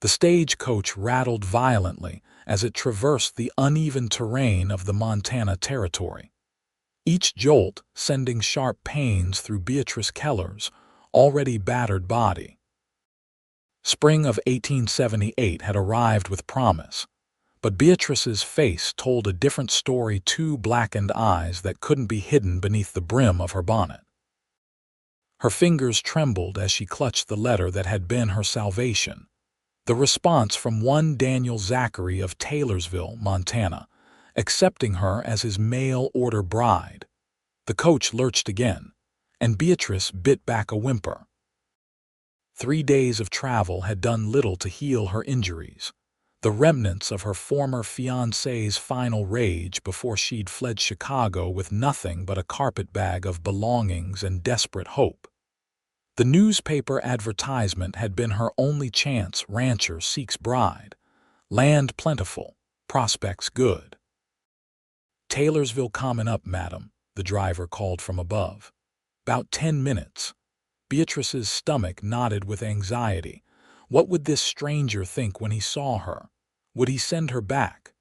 The stagecoach rattled violently as it traversed the uneven terrain of the Montana Territory, each jolt sending sharp pains through Beatrice Keller's already battered body. Spring of 1878 had arrived with promise, but Beatrice's face told a different story, two blackened eyes that couldn't be hidden beneath the brim of her bonnet. Her fingers trembled as she clutched the letter that had been her salvation, the response from one Daniel Zachary of Taylorsville, Montana, accepting her as his mail-order bride. The coach lurched again, and Beatrice bit back a whimper. 3 days of travel had done little to heal her injuries, the remnants of her former fiancé's final rage before she'd fled Chicago with nothing but a carpetbag of belongings and desperate hope. The newspaper advertisement had been her only chance. Rancher seeks bride. Land plentiful. Prospects good. Taylorsville coming up, madam, the driver called from above. About 10 minutes. Beatrice's stomach knotted with anxiety. What would this stranger think when he saw her? Would he send her back?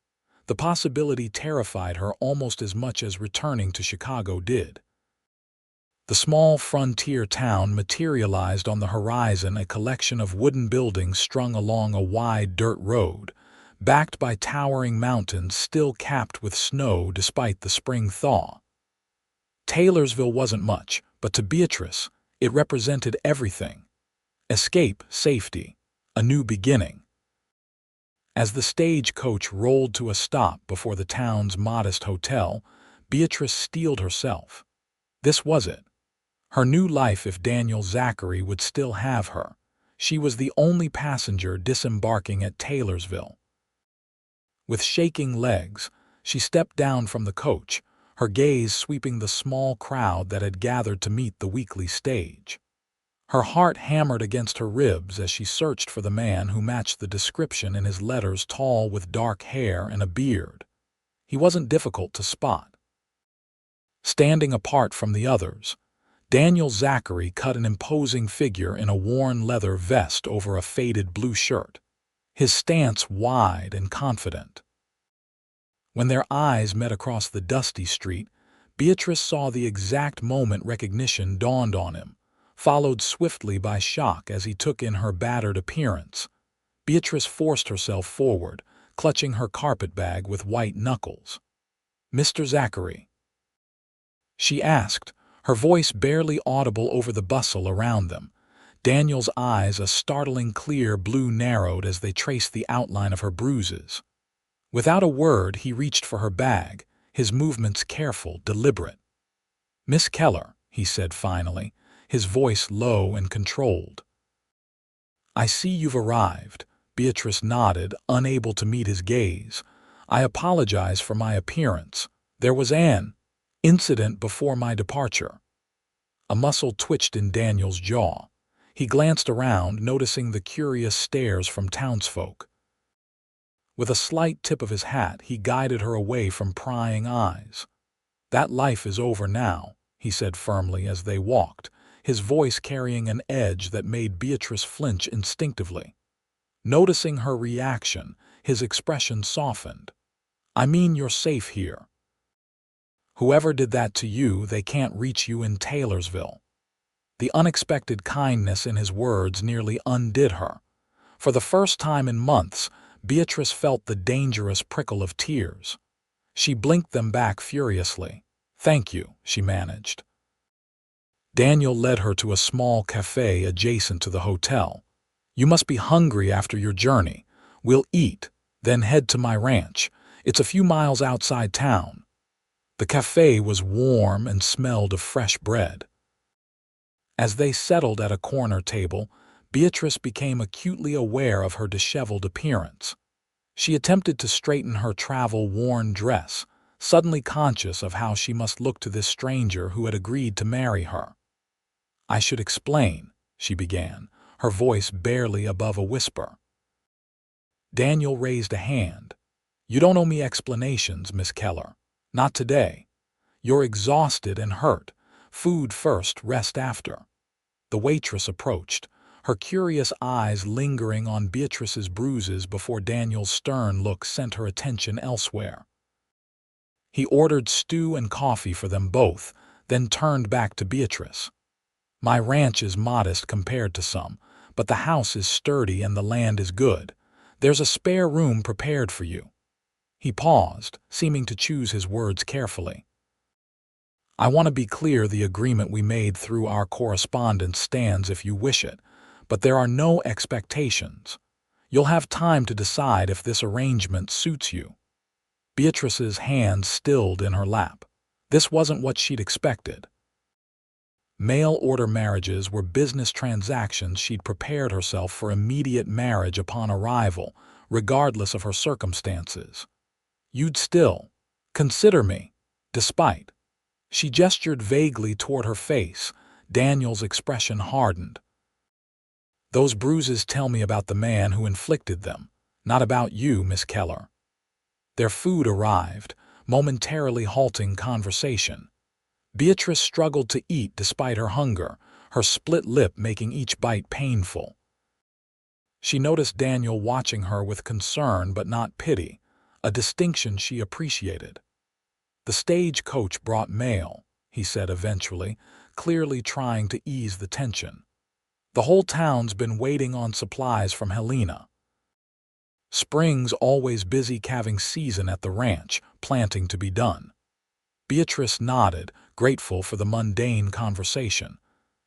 The possibility terrified her almost as much as returning to Chicago did. The small frontier town materialized on the horizon, a collection of wooden buildings strung along a wide dirt road, backed by towering mountains still capped with snow despite the spring thaw. Taylorsville wasn't much, but to Beatrice, it represented everything. Escape, safety, a new beginning. As the stagecoach rolled to a stop before the town's modest hotel, Beatrice steeled herself. This was it. Her new life if Daniel Zachary would still have her. She was the only passenger disembarking at Taylorsville. With shaking legs, she stepped down from the coach, her gaze sweeping the small crowd that had gathered to meet the weekly stage. Her heart hammered against her ribs as she searched for the man who matched the description in his letters, tall with dark hair and a beard. He wasn't difficult to spot. Standing apart from the others, Daniel Zachary cut an imposing figure in a worn leather vest over a faded blue shirt, his stance wide and confident. When their eyes met across the dusty street, Beatrice saw the exact moment recognition dawned on him, followed swiftly by shock as he took in her battered appearance. Beatrice forced herself forward, clutching her carpetbag with white knuckles. "Mr. Zachary?" she asked, her voice barely audible over the bustle around them. Daniel's eyes, a startling clear blue, narrowed as they traced the outline of her bruises. Without a word, he reached for her bag, his movements careful, deliberate. "Miss Keller," he said finally, his voice low and controlled. "I see you've arrived." Beatrice nodded, unable to meet his gaze. "I apologize for my appearance. There was an incident before my departure." A muscle twitched in Daniel's jaw. He glanced around, noticing the curious stares from townsfolk. With a slight tip of his hat, he guided her away from prying eyes. "That life is over now," he said firmly as they walked, his voice carrying an edge that made Beatrice flinch instinctively. Noticing her reaction, his expression softened. "I mean, you're safe here. Whoever did that to you, they can't reach you in Taylorsville." The unexpected kindness in his words nearly undid her. For the first time in months, Beatrice felt the dangerous prickle of tears. She blinked them back furiously. "Thank you," she managed. Daniel led her to a small cafe adjacent to the hotel. "You must be hungry after your journey. We'll eat, then head to my ranch. It's a few miles outside town." The cafe was warm and smelled of fresh bread. As they settled at a corner table, Beatrice became acutely aware of her disheveled appearance. She attempted to straighten her travel-worn dress, suddenly conscious of how she must look to this stranger who had agreed to marry her. "I should explain," she began, her voice barely above a whisper. Daniel raised a hand. "You don't owe me explanations, Miss Keller. Not today. You're exhausted and hurt. Food first, rest after." The waitress approached, her curious eyes lingering on Beatrice's bruises before Daniel's stern look sent her attention elsewhere. He ordered stew and coffee for them both, then turned back to Beatrice. "My ranch is modest compared to some, but the house is sturdy and the land is good. There's a spare room prepared for you." He paused, seeming to choose his words carefully. "I want to be clear, the agreement we made through our correspondence stands if you wish it, but there are no expectations. You'll have time to decide if this arrangement suits you." Beatrice's hand stilled in her lap. This wasn't what she'd expected. Mail-order marriages were business transactions she'd prepared herself for immediate marriage upon arrival, regardless of her circumstances. "You'd still consider me, despite..." She gestured vaguely toward her face. Daniel's expression hardened. "Those bruises tell me about the man who inflicted them, not about you, Miss Keller." Their food arrived, momentarily halting conversation. Beatrice struggled to eat despite her hunger, her split lip making each bite painful. She noticed Daniel watching her with concern but not pity, a distinction she appreciated. "The stagecoach brought mail," he said eventually, clearly trying to ease the tension. "The whole town's been waiting on supplies from Helena. Spring's always busy calving season at the ranch, planting to be done." Beatrice nodded, grateful for the mundane conversation.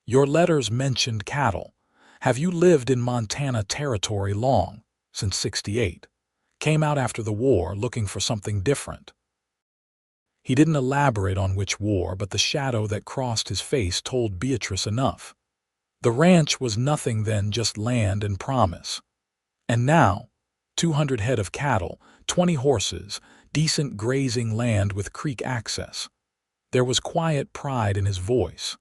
"Your letters mentioned cattle. Have you lived in Montana territory long?" "Since '68. Came out after the war looking for something different." He didn't elaborate on which war, but the shadow that crossed his face told Beatrice enough. The ranch was nothing then, just land and promise. And now, 200 head of cattle, 20 horses, decent grazing land with creek access. There was quiet pride in his voice.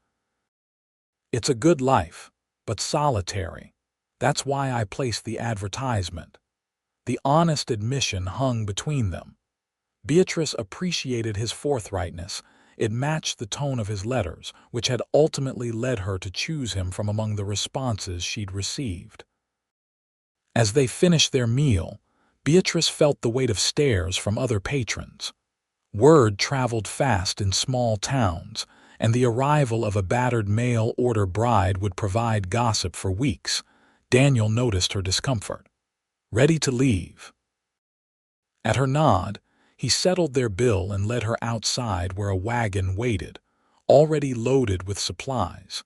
"It's a good life, but solitary. That's why I placed the advertisement." The honest admission hung between them. Beatrice appreciated his forthrightness. It matched the tone of his letters, which had ultimately led her to choose him from among the responses she'd received. As they finished their meal, Beatrice felt the weight of stares from other patrons. Word traveled fast in small towns, and the arrival of a battered mail-order bride would provide gossip for weeks. Daniel noticed her discomfort. "Ready to leave?" At her nod, he settled their bill and led her outside where a wagon waited, already loaded with supplies.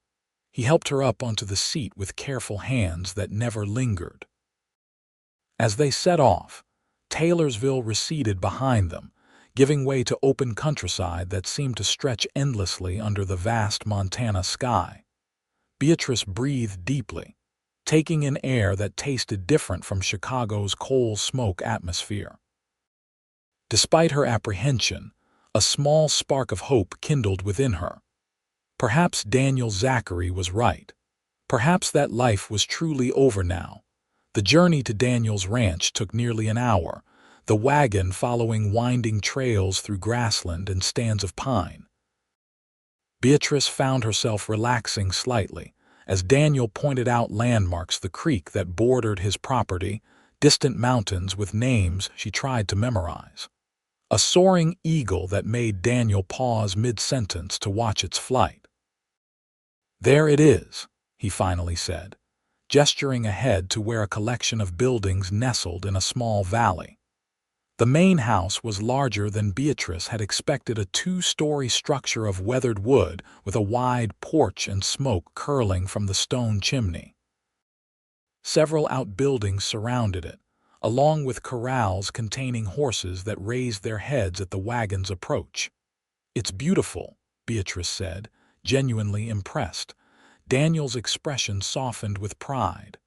He helped her up onto the seat with careful hands that never lingered. As they set off, Taylorsville receded behind them, giving way to open countryside that seemed to stretch endlessly under the vast Montana sky. Beatrice breathed deeply, taking in air that tasted different from Chicago's coal smoke atmosphere. Despite her apprehension, a small spark of hope kindled within her. Perhaps Daniel Zachary was right. Perhaps that life was truly over now. The journey to Daniel's ranch took nearly an hour, the wagon following winding trails through grassland and stands of pine. Beatrice found herself relaxing slightly as Daniel pointed out landmarks, the creek that bordered his property, distant mountains with names she tried to memorize. A soaring eagle that made Daniel pause mid-sentence to watch its flight. "There it is," he finally said, gesturing ahead to where a collection of buildings nestled in a small valley. The main house was larger than Beatrice had expected, a two-story structure of weathered wood with a wide porch and smoke curling from the stone chimney. Several outbuildings surrounded it, along with corrals containing horses that raised their heads at the wagon's approach. "It's beautiful," Beatrice said, genuinely impressed. Daniel's expression softened with pride.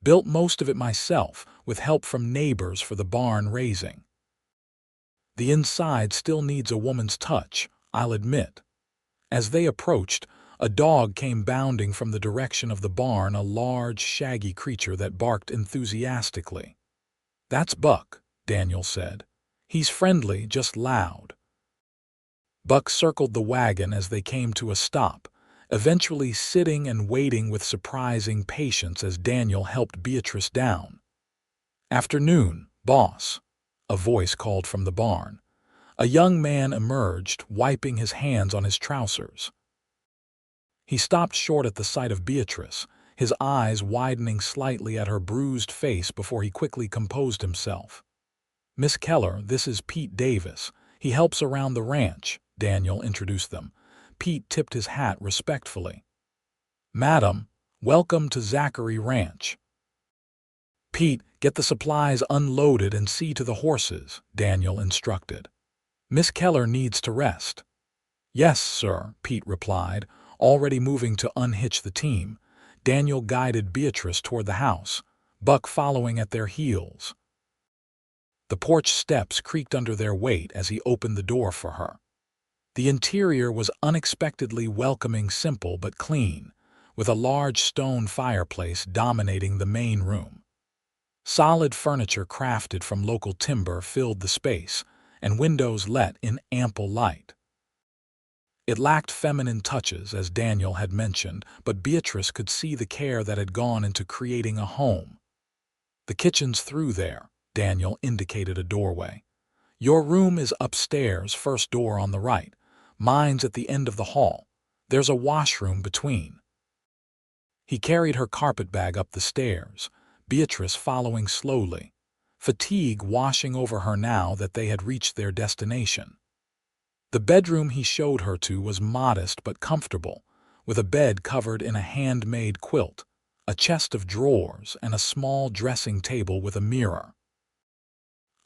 "Built most of it myself, with help from neighbors for the barn raising. The inside still needs a woman's touch, I'll admit." As they approached, a dog came bounding from the direction of the barn, a large, shaggy creature that barked enthusiastically. "That's Buck," Daniel said. "He's friendly, just loud." Buck circled the wagon as they came to a stop, eventually sitting and waiting with surprising patience as Daniel helped Beatrice down. "Afternoon, boss," a voice called from the barn. A young man emerged, wiping his hands on his trousers. He stopped short at the sight of Beatrice, his eyes widening slightly at her bruised face before he quickly composed himself. "Miss Keller, this is Pete Davis. He helps around the ranch," Daniel introduced them. Pete tipped his hat respectfully. "Madam, welcome to Zachary Ranch." "Pete, get the supplies unloaded and see to the horses," Daniel instructed. "Miss Keller needs to rest." "Yes, sir," Pete replied, already moving to unhitch the team. Daniel guided Beatrice toward the house, Buck following at their heels. The porch steps creaked under their weight as he opened the door for her. The interior was unexpectedly welcoming, simple but clean, with a large stone fireplace dominating the main room. Solid furniture crafted from local timber filled the space, and windows let in ample light. It lacked feminine touches, as Daniel had mentioned, but Beatrice could see the care that had gone into creating a home. "The kitchen's through there," Daniel indicated a doorway. "Your room is upstairs, first door on the right. Mine's at the end of the hall. There's a washroom between." He carried her carpet bag up the stairs, Beatrice following slowly, fatigue washing over her now that they had reached their destination. The bedroom he showed her to was modest but comfortable, with a bed covered in a handmade quilt, a chest of drawers, and a small dressing table with a mirror.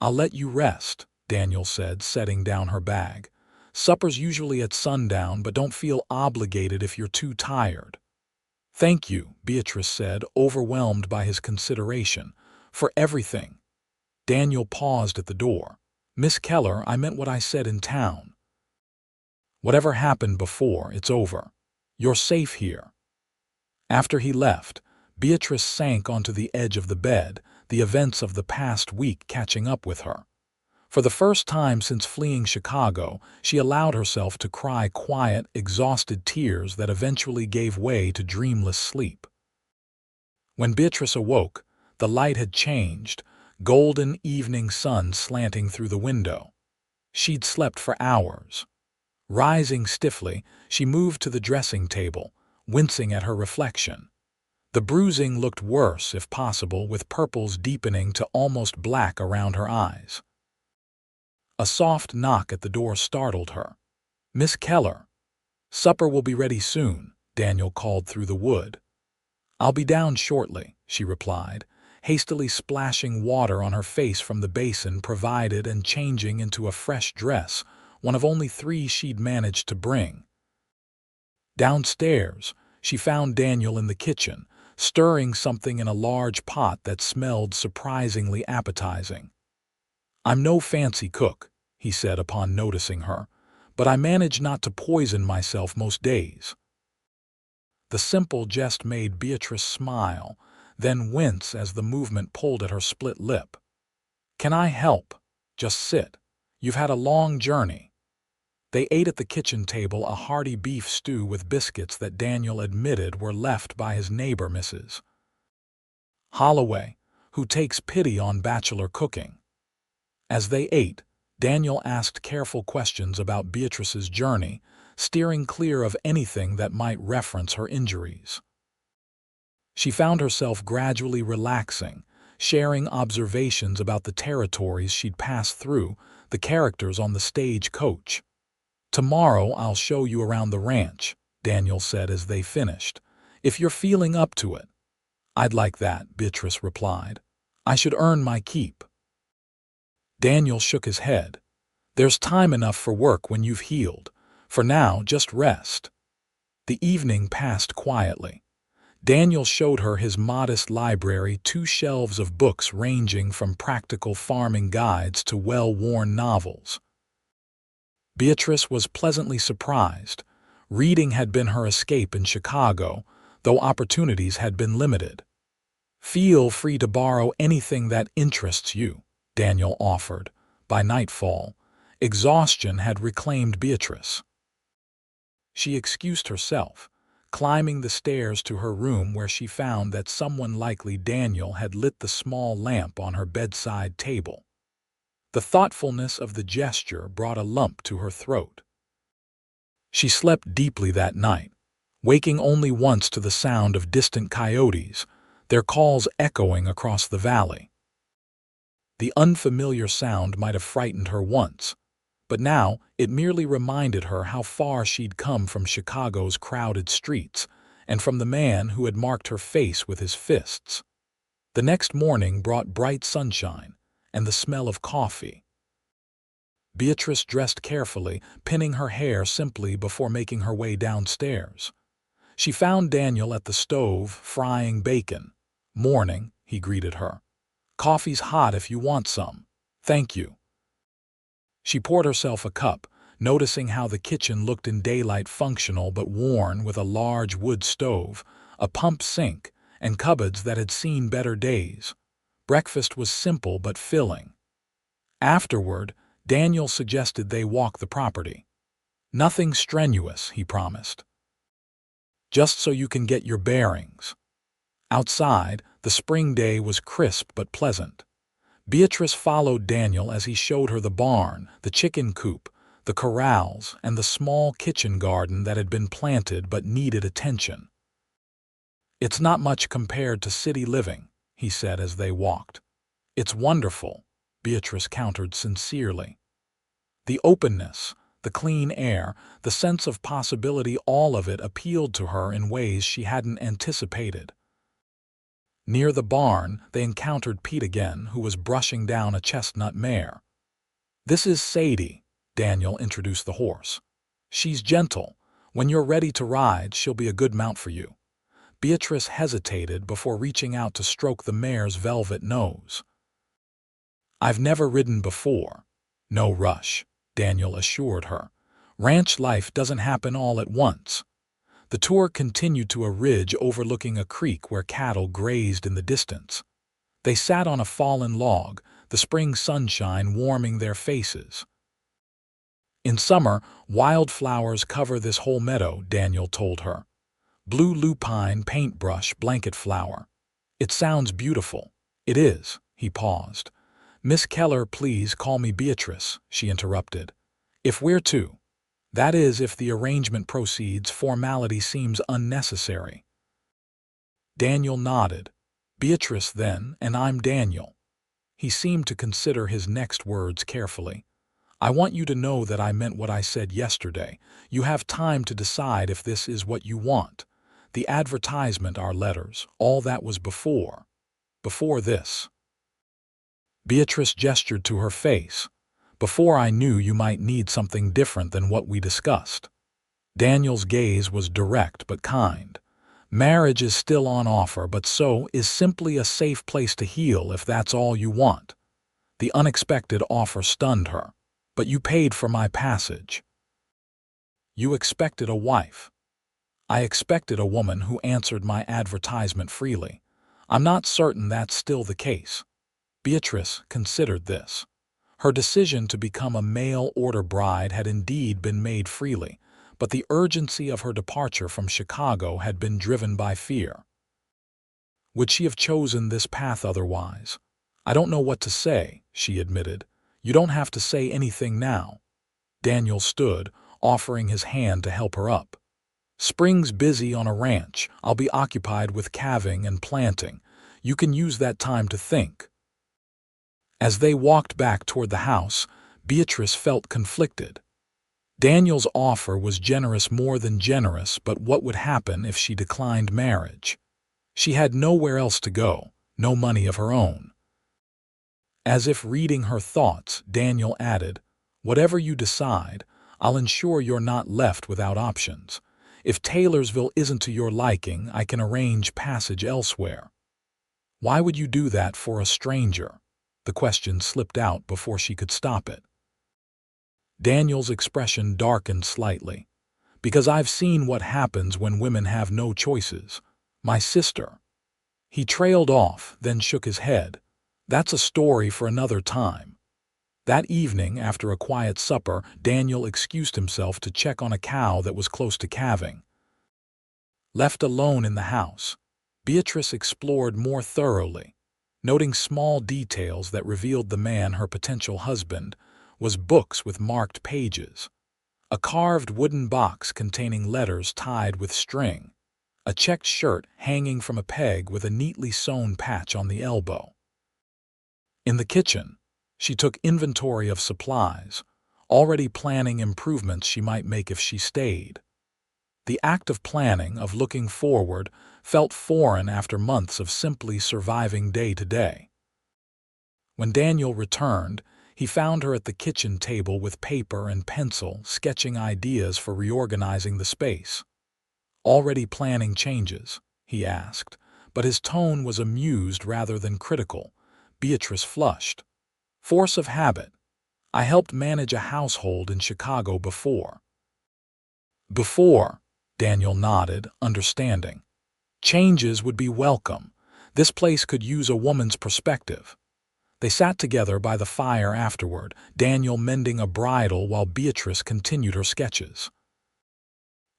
"I'll let you rest," Daniel said, setting down her bag. "Supper's usually at sundown, but don't feel obligated if you're too tired." "Thank you," Beatrice said, overwhelmed by his consideration. "For everything." Daniel paused at the door. "Miss Keller, I meant what I said in town. Whatever happened before, it's over. You're safe here." After he left, Beatrice sank onto the edge of the bed, the events of the past week catching up with her. For the first time since fleeing Chicago, she allowed herself to cry quiet, exhausted tears that eventually gave way to dreamless sleep. When Beatrice awoke, the light had changed, golden evening sun slanting through the window. She'd slept for hours. Rising stiffly, she moved to the dressing table, wincing at her reflection. The bruising looked worse, if possible, with purples deepening to almost black around her eyes. A soft knock at the door startled her. "Miss Keller." "Supper will be ready soon," Daniel called through the wood. "I'll be down shortly," she replied, hastily splashing water on her face from the basin provided and changing into a fresh dress, one of only 3 she'd managed to bring. Downstairs, she found Daniel in the kitchen, stirring something in a large pot that smelled surprisingly appetizing. "I'm no fancy cook," he said upon noticing her, "but I manage not to poison myself most days." The simple jest made Beatrice smile, then wince as the movement pulled at her split lip. "Can I help? Just sit. You've had a long journey." They ate at the kitchen table a hearty beef stew with biscuits that Daniel admitted were left by his neighbor Mrs. Holloway, who takes pity on bachelor cooking. As they ate, Daniel asked careful questions about Beatrice's journey, steering clear of anything that might reference her injuries. She found herself gradually relaxing, sharing observations about the territories she'd passed through, the characters on the stage coach. "Tomorrow I'll show you around the ranch," Daniel said as they finished, "if you're feeling up to it." "I'd like that," Beatrice replied. "I should earn my keep." Daniel shook his head. "There's time enough for work when you've healed. For now, just rest." The evening passed quietly. Daniel showed her his modest library, 2 shelves of books ranging from practical farming guides to well-worn novels. Beatrice was pleasantly surprised. Reading had been her escape in Chicago, though opportunities had been limited. "Feel free to borrow anything that interests you," Daniel offered. By nightfall, exhaustion had reclaimed Beatrice. She excused herself, climbing the stairs to her room where she found that someone, likely Daniel, had lit the small lamp on her bedside table. The thoughtfulness of the gesture brought a lump to her throat. She slept deeply that night, waking only once to the sound of distant coyotes, their calls echoing across the valley. The unfamiliar sound might have frightened her once, but now it merely reminded her how far she'd come from Chicago's crowded streets and from the man who had marked her face with his fists. The next morning brought bright sunshine and the smell of coffee. Beatrice dressed carefully, pinning her hair simply before making her way downstairs. She found Daniel at the stove, frying bacon. "Morning," he greeted her. "Coffee's hot if you want some." "Thank you." She poured herself a cup, noticing how the kitchen looked in daylight functional but worn, with a large wood stove, a pump sink, and cupboards that had seen better days. Breakfast was simple but filling. Afterward, Daniel suggested they walk the property. "Nothing strenuous," he promised. "Just so you can get your bearings." Outside, the spring day was crisp but pleasant. Beatrice followed Daniel as he showed her the barn, the chicken coop, the corrals, and the small kitchen garden that had been planted but needed attention. "It's not much compared to city living," he said as they walked. "It's wonderful," Beatrice countered sincerely. The openness, the clean air, the sense of possibility, all of it appealed to her in ways she hadn't anticipated. Near the barn, they encountered Pete again, who was brushing down a chestnut mare. "This is Sadie," Daniel introduced the horse. "She's gentle. When you're ready to ride, she'll be a good mount for you." Beatrice hesitated before reaching out to stroke the mare's velvet nose. "I've never ridden before." "No rush," Daniel assured her. "Ranch life doesn't happen all at once." The tour continued to a ridge overlooking a creek where cattle grazed in the distance. They sat on a fallen log, the spring sunshine warming their faces. "In summer, wildflowers cover this whole meadow," Daniel told her. "Blue lupine, paintbrush, blanket flower. It sounds beautiful." "It is." He paused. "Miss Keller, please call me Beatrice," she interrupted. "If we're to. That is, if the arrangement proceeds, formality seems unnecessary." Daniel nodded. "Beatrice, then, and I'm Daniel." He seemed to consider his next words carefully. "I want you to know that I meant what I said yesterday. You have time to decide if this is what you want. The advertisement, our letters, all that was before this." Beatrice gestured to her face. "Before I knew you might need something different than what we discussed." Daniel's gaze was direct but kind. "Marriage is still on offer, but so is simply a safe place to heal if that's all you want." The unexpected offer stunned her. "But you paid for my passage." "You expected a wife." "I expected a woman who answered my advertisement freely. I'm not certain that's still the case." Beatrice considered this. Her decision to become a mail-order bride had indeed been made freely, but the urgency of her departure from Chicago had been driven by fear. Would she have chosen this path otherwise? "I don't know what to say," she admitted. "You don't have to say anything now." Daniel stood, offering his hand to help her up. "Spring's busy on a ranch. I'll be occupied with calving and planting. You can use that time to think." As they walked back toward the house, Beatrice felt conflicted. Daniel's offer was generous, more than generous, but what would happen if she declined marriage? She had nowhere else to go, no money of her own. As if reading her thoughts, Daniel added, "Whatever you decide, I'll ensure you're not left without options. If Taylorsville isn't to your liking, I can arrange passage elsewhere." "Why would you do that for a stranger?" The question slipped out before she could stop it. Daniel's expression darkened slightly. "Because I've seen what happens when women have no choices. My sister." He trailed off, then shook his head. "That's a story for another time." That evening, after a quiet supper, Daniel excused himself to check on a cow that was close to calving. Left alone in the house, Beatrice explored more thoroughly, noting small details that revealed the man, her potential husband, was books with marked pages, a carved wooden box containing letters tied with string, a checked shirt hanging from a peg with a neatly sewn patch on the elbow. In the kitchen, she took inventory of supplies, already planning improvements she might make if she stayed. The act of planning, of looking forward, felt foreign after months of simply surviving day to day. When Daniel returned, he found her at the kitchen table with paper and pencil, sketching ideas for reorganizing the space. "Already planning changes?" he asked, but his tone was amused rather than critical. Beatrice flushed. "Force of habit. I helped manage a household in Chicago before." "Before," Daniel nodded, understanding. "Changes would be welcome. This place could use a woman's perspective." They sat together by the fire afterward, Daniel mending a bridle while Beatrice continued her sketches.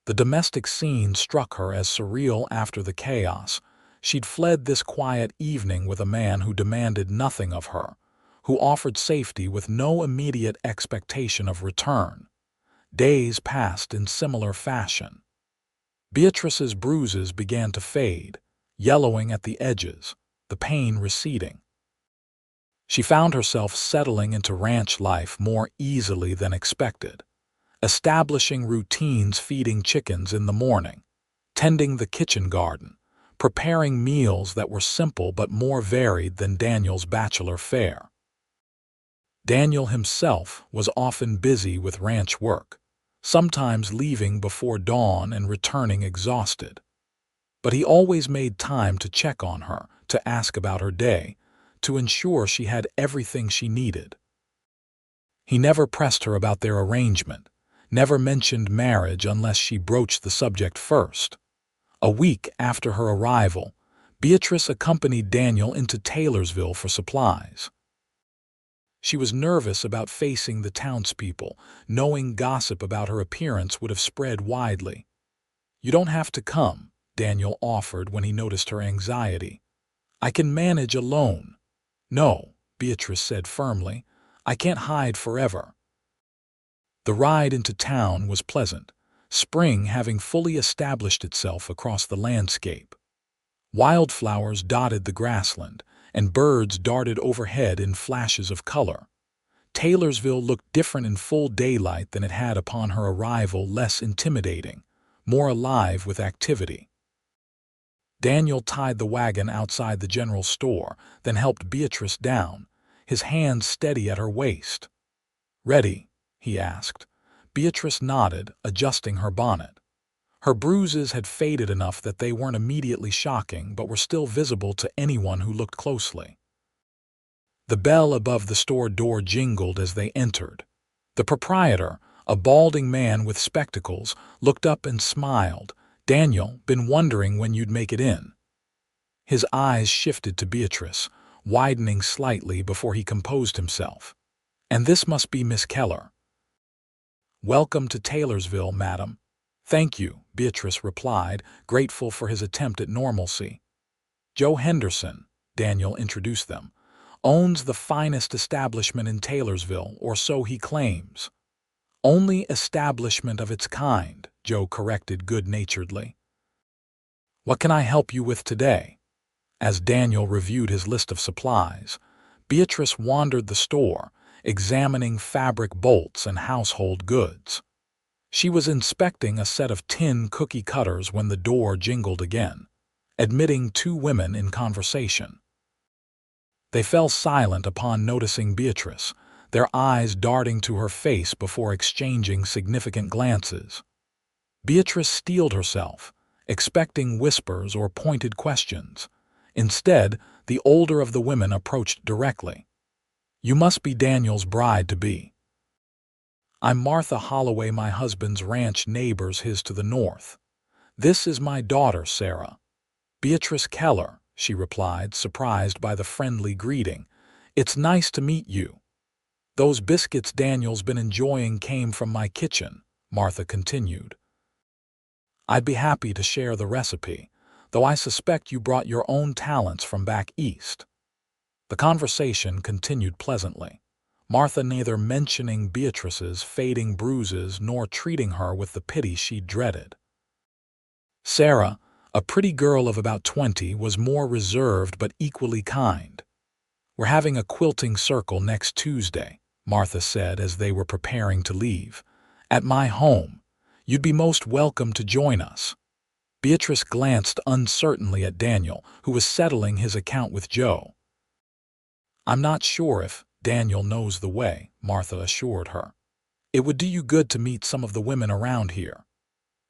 The domestic scene struck her as surreal after the chaos. She'd fled this quiet evening with a man who demanded nothing of her, who offered safety with no immediate expectation of return. Days passed in similar fashion. Beatrice's bruises began to fade, yellowing at the edges, the pain receding. She found herself settling into ranch life more easily than expected, establishing routines, feeding chickens in the morning, tending the kitchen garden, preparing meals that were simple but more varied than Daniel's bachelor fare. Daniel himself was often busy with ranch work, sometimes leaving before dawn and returning exhausted. But he always made time to check on her, to ask about her day, to ensure she had everything she needed. He never pressed her about their arrangement, never mentioned marriage unless she broached the subject first. A week after her arrival, Beatrice accompanied Daniel into Taylorsville for supplies. She was nervous about facing the townspeople, knowing gossip about her appearance would have spread widely. "You don't have to come," Daniel offered when he noticed her anxiety. "I can manage alone." "No," Beatrice said firmly. "I can't hide forever." The ride into town was pleasant, spring having fully established itself across the landscape. Wildflowers dotted the grassland, and birds darted overhead in flashes of color. Taylorsville looked different in full daylight than it had upon her arrival, less intimidating, more alive with activity. Daniel tied the wagon outside the general store, then helped Beatrice down, his hands steady at her waist. "Ready?" he asked. Beatrice nodded, adjusting her bonnet. Her bruises had faded enough that they weren't immediately shocking, but were still visible to anyone who looked closely. The bell above the store door jingled as they entered. The proprietor, a balding man with spectacles, looked up and smiled. "Daniel, been wondering when you'd make it in." His eyes shifted to Beatrice, widening slightly before he composed himself. "And this must be Miss Keller." "Welcome to Taylorsville, madam." "Thank you," Beatrice replied, grateful for his attempt at normalcy. "Joe Henderson," Daniel introduced them, "owns the finest establishment in Taylorsville, or so he claims." "Only establishment of its kind," Joe corrected good-naturedly. "What can I help you with today?" As Daniel reviewed his list of supplies, Beatrice wandered the store, examining fabric bolts and household goods. She was inspecting a set of tin cookie cutters when the door jingled again, admitting two women in conversation. They fell silent upon noticing Beatrice, their eyes darting to her face before exchanging significant glances. Beatrice steeled herself, expecting whispers or pointed questions. Instead, the older of the women approached directly. "You must be Daniel's bride-to-be." "I'm Martha Holloway, my husband's ranch neighbors, his to the north. This is my daughter, Sarah." "Beatrice Keller," she replied, surprised by the friendly greeting. "It's nice to meet you." "Those biscuits Daniel's been enjoying came from my kitchen," Martha continued. I'd be happy to share the recipe, though I suspect you brought your own talents from back east." The conversation continued pleasantly, Martha neither mentioning Beatrice's fading bruises nor treating her with the pity she dreaded. Sarah, a pretty girl of about 20, was more reserved but equally kind. "We're having a quilting circle next Tuesday," Martha said as they were preparing to leave. "At my home. You'd be most welcome to join us." Beatrice glanced uncertainly at Daniel, who was settling his account with Joe. "I'm not sure if Daniel knows the way," Martha assured her. "It would do you good to meet some of the women around here."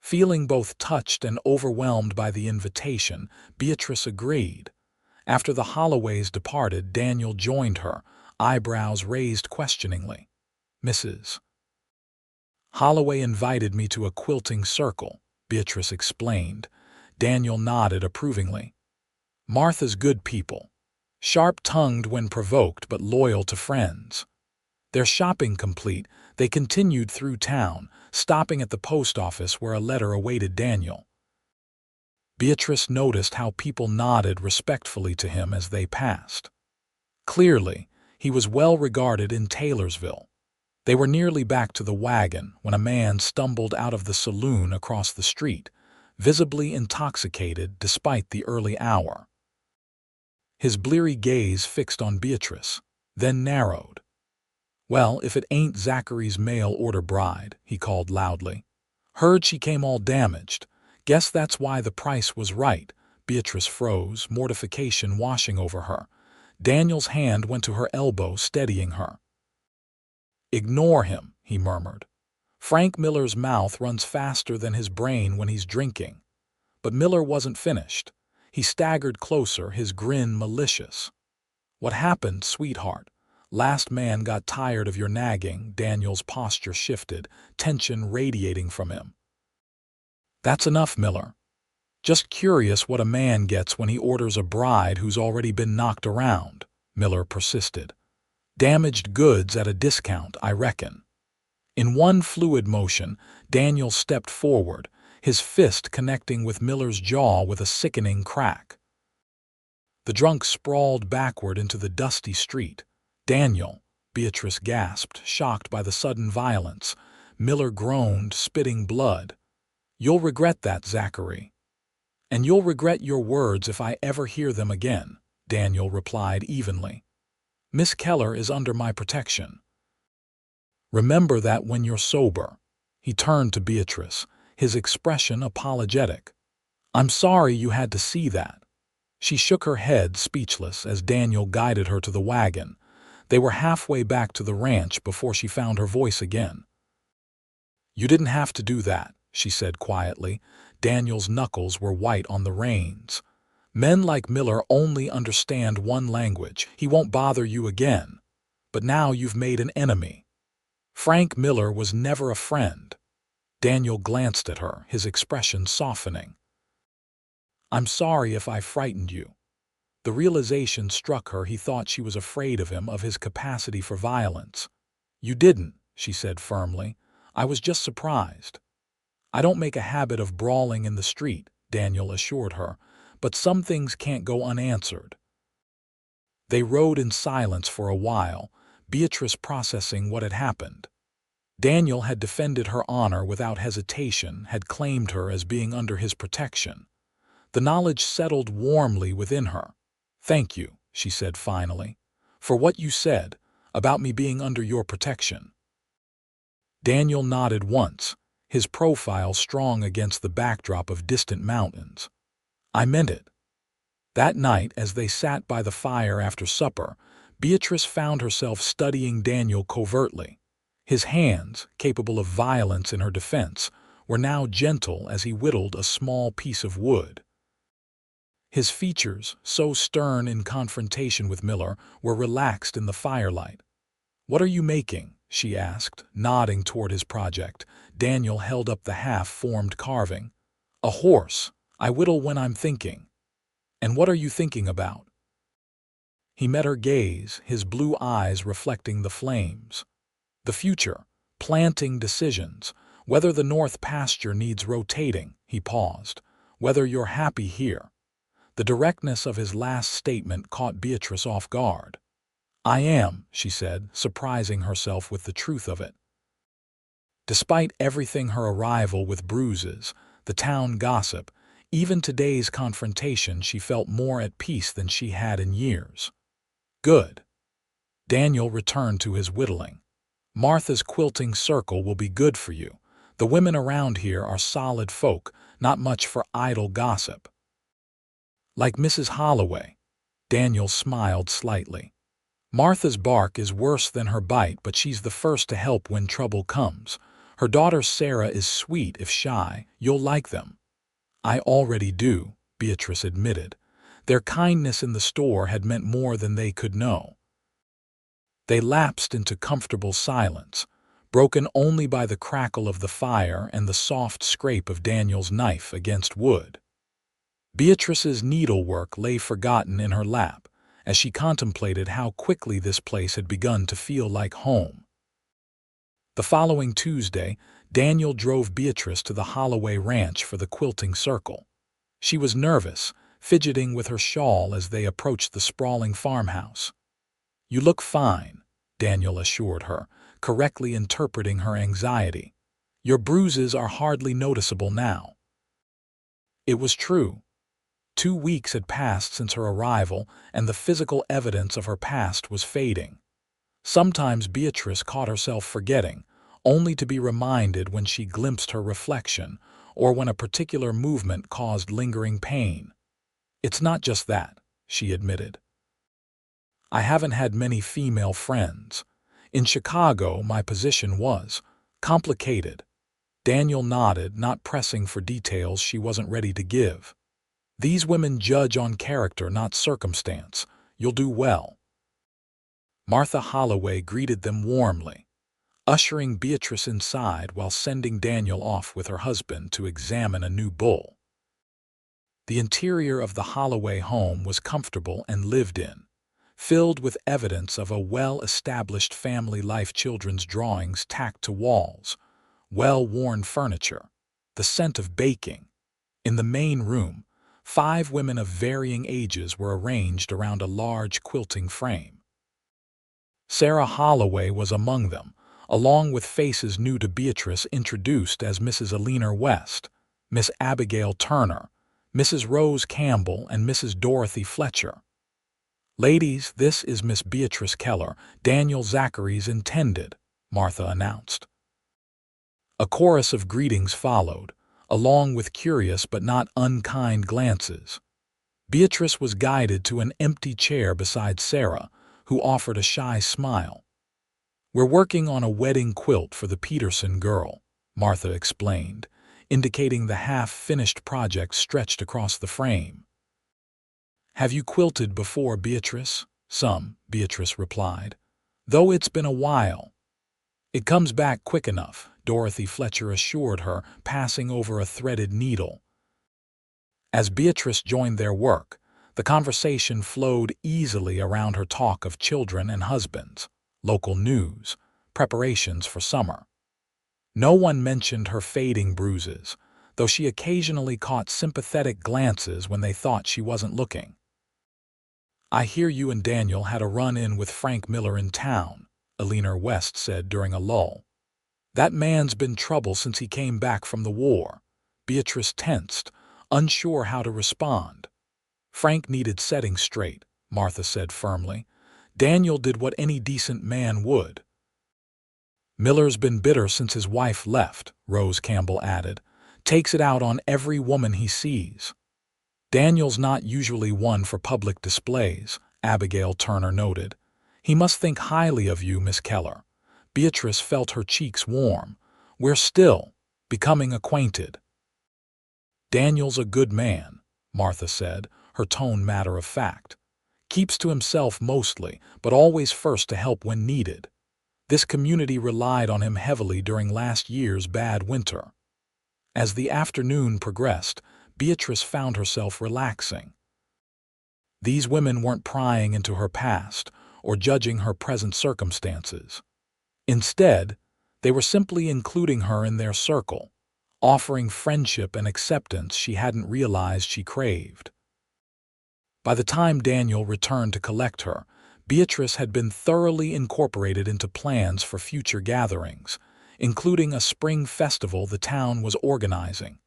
Feeling both touched and overwhelmed by the invitation, Beatrice agreed. After the Holloways departed, Daniel joined her, eyebrows raised questioningly. "Mrs. Holloway invited me to a quilting circle," Beatrice explained. Daniel nodded approvingly. "Martha's good people. Sharp-tongued when provoked but loyal to friends." Their shopping complete, they continued through town, stopping at the post office where a letter awaited Daniel. Beatrice noticed how people nodded respectfully to him as they passed. Clearly, he was well regarded in Taylorsville. They were nearly back to the wagon when a man stumbled out of the saloon across the street, visibly intoxicated despite the early hour. His bleary gaze fixed on Beatrice, then narrowed. "Well, if it ain't Zachary's mail-order bride," he called loudly. "Heard she came all damaged. Guess that's why the price was right." Beatrice froze, mortification washing over her. Daniel's hand went to her elbow, steadying her. "Ignore him," he murmured. "Frank Miller's mouth runs faster than his brain when he's drinking." But Miller wasn't finished. He staggered closer, his grin malicious. "What happened, sweetheart? Last man got tired of your nagging." Daniel's posture shifted, tension radiating from him. "That's enough, Miller. Just curious what a man gets when he orders a bride who's already been knocked around," Miller persisted. "Damaged goods at a discount, I reckon." In one fluid motion, Daniel stepped forward, his fist connecting with Miller's jaw with a sickening crack. The drunk sprawled backward into the dusty street. "Daniel," Beatrice gasped, shocked by the sudden violence. Miller groaned, spitting blood. "You'll regret that, Zachary." "And you'll regret your words if I ever hear them again," Daniel replied evenly. "Miss Keller is under my protection. Remember that when you're sober." He turned to Beatrice, his expression apologetic. "I'm sorry you had to see that." She shook her head, speechless, as Daniel guided her to the wagon. They were halfway back to the ranch before she found her voice again. "You didn't have to do that," she said quietly. Daniel's knuckles were white on the reins. "Men like Miller only understand one language. He won't bother you again. But now you've made an enemy. Frank Miller was never a friend." Daniel glanced at her, his expression softening. "I'm sorry if I frightened you." The realization struck her he thought she was afraid of him, of his capacity for violence. "You didn't," she said firmly. "I was just surprised." "I don't make a habit of brawling in the street," Daniel assured her, "but some things can't go unanswered." They rode in silence for a while, Beatrice processing what had happened. Daniel had defended her honor without hesitation, had claimed her as being under his protection. The knowledge settled warmly within her. "Thank you," she said finally, "for what you said about me being under your protection." Daniel nodded once, his profile strong against the backdrop of distant mountains. "I meant it." That night, as they sat by the fire after supper, Beatrice found herself studying Daniel covertly. His hands, capable of violence in her defense, were now gentle as he whittled a small piece of wood. His features, so stern in confrontation with Miller, were relaxed in the firelight. "What are you making?" she asked, nodding toward his project. Daniel held up the half-formed carving. "A horse. I whittle when I'm thinking." "And what are you thinking about?" He met her gaze, his blue eyes reflecting the flames. "The future. Planting decisions. Whether the north pasture needs rotating," he paused, "whether you're happy here." The directness of his last statement caught Beatrice off guard. "I am," she said, surprising herself with the truth of it. Despite everything, her arrival with bruises, the town gossip, even today's confrontation, she felt more at peace than she had in years. "Good." Daniel returned to his whittling. "Martha's quilting circle will be good for you. The women around here are solid folk, not much for idle gossip." "Like Mrs. Holloway." Daniel smiled slightly. "Martha's bark is worse than her bite, but she's the first to help when trouble comes. Her daughter Sarah is sweet if shy. You'll like them." "I already do," Beatrice admitted. Their kindness in the store had meant more than they could know. They lapsed into comfortable silence, broken only by the crackle of the fire and the soft scrape of Daniel's knife against wood. Beatrice's needlework lay forgotten in her lap as she contemplated how quickly this place had begun to feel like home. The following Tuesday, Daniel drove Beatrice to the Holloway Ranch for the quilting circle. She was nervous, fidgeting with her shawl as they approached the sprawling farmhouse. "You look fine," Daniel assured her, correctly interpreting her anxiety. "Your bruises are hardly noticeable now." It was true. 2 weeks had passed since her arrival, and the physical evidence of her past was fading. Sometimes Beatrice caught herself forgetting, only to be reminded when she glimpsed her reflection, or when a particular movement caused lingering pain. "It's not just that," she admitted. "I haven't had many female friends. In Chicago, my position was complicated." Daniel nodded, not pressing for details she wasn't ready to give. "These women judge on character, not circumstance. You'll do well." Martha Holloway greeted them warmly, ushering Beatrice inside while sending Daniel off with her husband to examine a new bull. The interior of the Holloway home was comfortable and lived in, filled with evidence of a well-established family life, children's drawings tacked to walls, well-worn furniture, the scent of baking. In the main room, 5 women of varying ages were arranged around a large quilting frame. Sarah Holloway was among them, along with faces new to Beatrice introduced as Mrs. Eleanor West, Miss Abigail Turner, Mrs. Rose Campbell, and Mrs. Dorothy Fletcher. "Ladies, this is Miss Beatrice Keller, Daniel Zachary's intended," Martha announced. A chorus of greetings followed, along with curious but not unkind glances. Beatrice was guided to an empty chair beside Sarah, who offered a shy smile. "We're working on a wedding quilt for the Peterson girl," Martha explained, indicating the half-finished project stretched across the frame. "Have you quilted before, Beatrice?" "Some," Beatrice replied, "though it's been a while." "It comes back quick enough," Dorothy Fletcher assured her, passing over a threaded needle. As Beatrice joined their work, the conversation flowed easily around her talk of children and husbands, local news, preparations for summer. No one mentioned her fading bruises, though she occasionally caught sympathetic glances when they thought she wasn't looking. "I hear you and Daniel had a run-in with Frank Miller in town," Eleanor West said during a lull. "That man's been trouble since he came back from the war." Beatrice tensed, unsure how to respond. "Frank needed setting straight," Martha said firmly. "Daniel did what any decent man would." "Miller's been bitter since his wife left," Rose Campbell added. "Takes it out on every woman he sees." "Daniel's not usually one for public displays," Abigail Turner noted. "He must think highly of you, Miss Keller." Beatrice felt her cheeks warm. "We're still becoming acquainted." "Daniel's a good man," Martha said, her tone matter-of-fact. "Keeps to himself mostly, but always first to help when needed. This community relied on him heavily during last year's bad winter." As the afternoon progressed, Beatrice found herself relaxing. These women weren't prying into her past or judging her present circumstances. Instead, they were simply including her in their circle, offering friendship and acceptance she hadn't realized she craved. By the time Daniel returned to collect her, Beatrice had been thoroughly incorporated into plans for future gatherings, including a spring festival the town was organizing.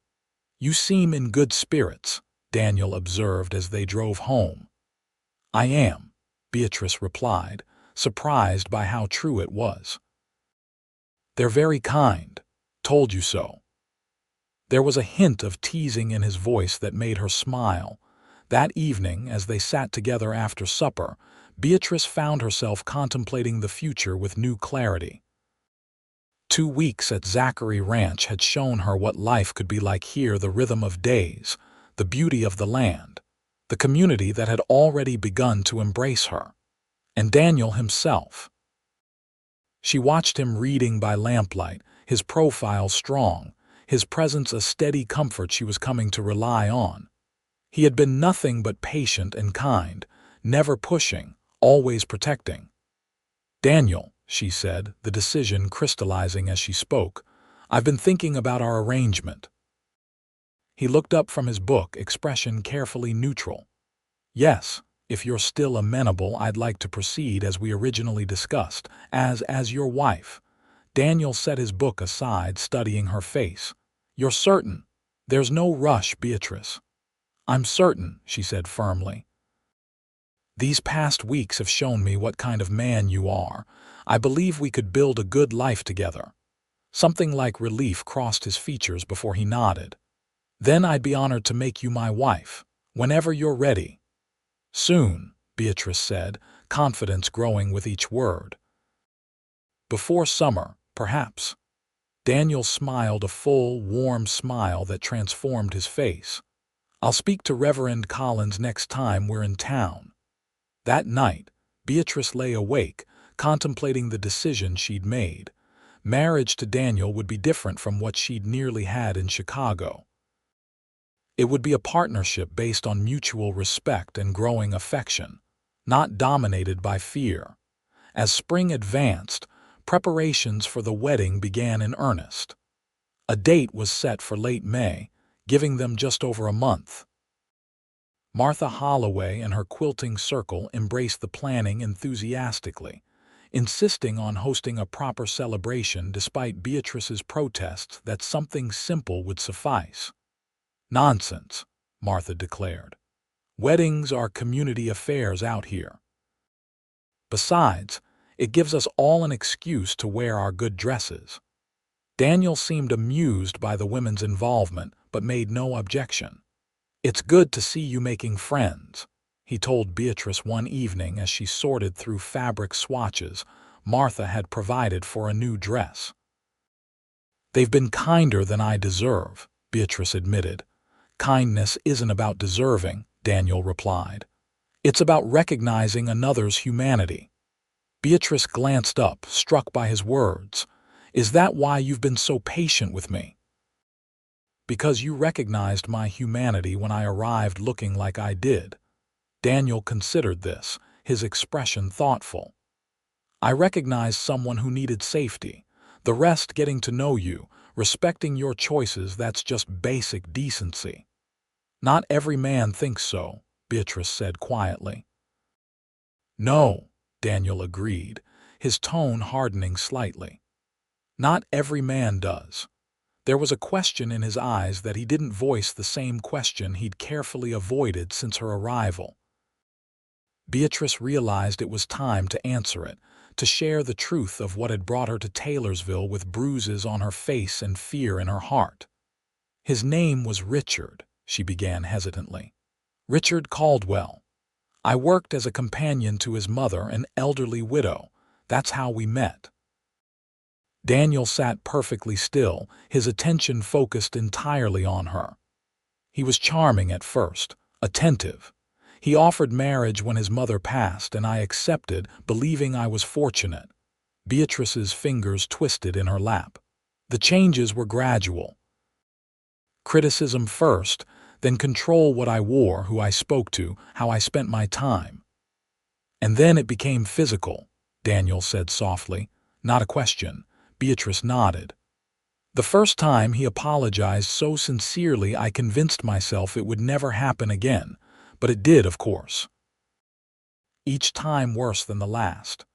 "You seem in good spirits," Daniel observed as they drove home. "I am," Beatrice replied, surprised by how true it was. "They're very kind. Told you so." There was a hint of teasing in his voice that made her smile. That evening, as they sat together after supper, Beatrice found herself contemplating the future with new clarity. 2 weeks at Zachary Ranch had shown her what life could be like here, the rhythm of days, the beauty of the land, the community that had already begun to embrace her, and Daniel himself. She watched him reading by lamplight, his profile strong, his presence a steady comfort she was coming to rely on. He had been nothing but patient and kind, never pushing, always protecting. "Daniel," she said, the decision crystallizing as she spoke, "I've been thinking about our arrangement." He looked up from his book, expression carefully neutral. "Yes, if you're still amenable, I'd like to proceed as we originally discussed, as your wife." Daniel set his book aside, studying her face. "You're certain? There's no rush, Beatrice." "I'm certain," she said firmly. "These past weeks have shown me what kind of man you are. I believe we could build a good life together." Something like relief crossed his features before he nodded. "Then I'd be honored to make you my wife, whenever you're ready." "Soon," Beatrice said, confidence growing with each word. "Before summer, perhaps." Daniel smiled, a full, warm smile that transformed his face. "I'll speak to Reverend Collins next time we're in town." That night, Beatrice lay awake, contemplating the decision she'd made. Marriage to Daniel would be different from what she'd nearly had in Chicago. It would be a partnership based on mutual respect and growing affection, not dominated by fear. As spring advanced, preparations for the wedding began in earnest. A date was set for late May, giving them just over a month. Martha Holloway and her quilting circle embraced the planning enthusiastically, insisting on hosting a proper celebration despite Beatrice's protests that something simple would suffice. "Nonsense," Martha declared. "Weddings are community affairs out here. Besides, it gives us all an excuse to wear our good dresses." Daniel seemed amused by the women's involvement, but made no objection. "It's good to see you making friends," he told Beatrice one evening as she sorted through fabric swatches Martha had provided for a new dress. "They've been kinder than I deserve," Beatrice admitted. "Kindness isn't about deserving," Daniel replied. "It's about recognizing another's humanity." Beatrice glanced up, struck by his words. "Is that why you've been so patient with me?" "Because you recognized my humanity when I arrived looking like I did." Daniel considered this, his expression thoughtful. "I recognized someone who needed safety. The rest, getting to know you, respecting your choices, that's just basic decency." "Not every man thinks so," Beatrice said quietly. "No," Daniel agreed, his tone hardening slightly. "Not every man does." There was a question in his eyes that he didn't voice, the same question he'd carefully avoided since her arrival. Beatrice realized it was time to answer it, to share the truth of what had brought her to Taylorsville with bruises on her face and fear in her heart. "His name was Richard," she began hesitantly. "Richard Caldwell. I worked as a companion to his mother, an elderly widow. That's how we met." Daniel sat perfectly still, his attention focused entirely on her. He was charming at first, attentive. He offered marriage when his mother passed, and I accepted, believing I was fortunate. Beatrice's fingers twisted in her lap. "The changes were gradual. Criticism first, then control what I wore, who I spoke to, how I spent my time. And then it became physical," Daniel said softly. "Not a question." Beatrice nodded. The first time he apologized so sincerely I convinced myself it would never happen again, but it did, of course. Each time worse than the last.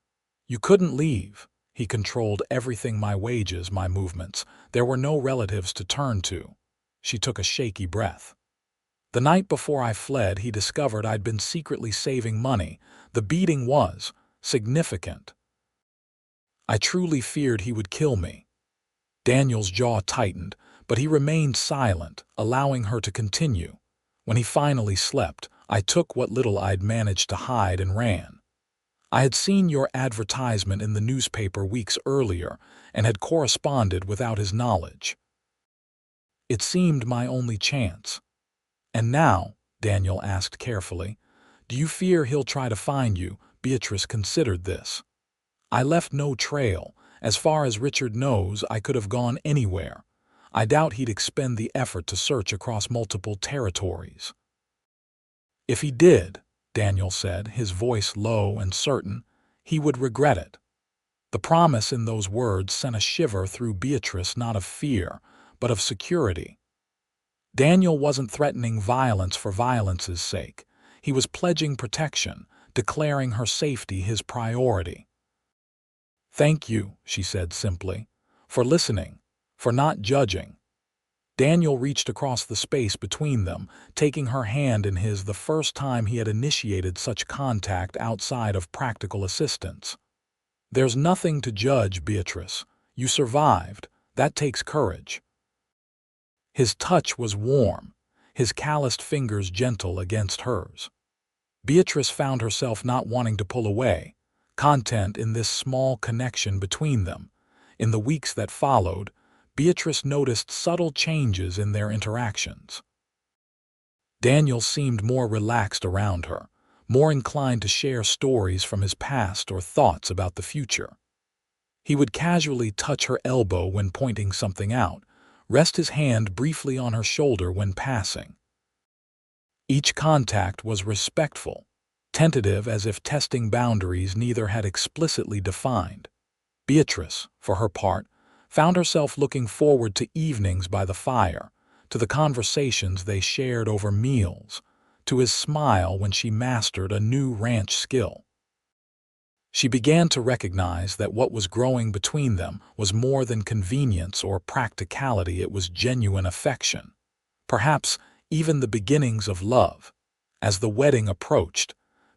You couldn't leave. He controlled everything, my wages, my movements. There were no relatives to turn to. She took a shaky breath. The night before I fled, he discovered I'd been secretly saving money. The beating was significant. I truly feared he would kill me. Daniel's jaw tightened, but he remained silent, allowing her to continue. When he finally slept, I took what little I'd managed to hide and ran. I had seen your advertisement in the newspaper weeks earlier and had corresponded without his knowledge. It seemed my only chance. And now, Daniel asked carefully, do you fear he'll try to find you? Beatrice considered this. I left no trail. As far as Richard knows, I could have gone anywhere. I doubt he'd expend the effort to search across multiple territories. If he did, Daniel said, his voice low and certain, he would regret it. The promise in those words sent a shiver through Beatrice, not of fear, but of security. Daniel wasn't threatening violence for violence's sake. He was pledging protection, declaring her safety his priority. Thank you, she said simply, for listening, for not judging. Daniel reached across the space between them, taking her hand in his, the first time he had initiated such contact outside of practical assistance. There's nothing to judge, Beatrice. You survived. That takes courage. His touch was warm, his calloused fingers gentle against hers. Beatrice found herself not wanting to pull away, content in this small connection between them. In the weeks that followed, Beatrice noticed subtle changes in their interactions. Daniel seemed more relaxed around her, more inclined to share stories from his past or thoughts about the future. He would casually touch her elbow when pointing something out, rest his hand briefly on her shoulder when passing. Each contact was respectful, tentative, as if testing boundaries neither had explicitly defined. Beatrice, for her part, found herself looking forward to evenings by the fire, to the conversations they shared over meals, to his smile when she mastered a new ranch skill. She began to recognize that what was growing between them was more than convenience or practicality. It was genuine affection, perhaps even the beginnings of love. As the wedding approached,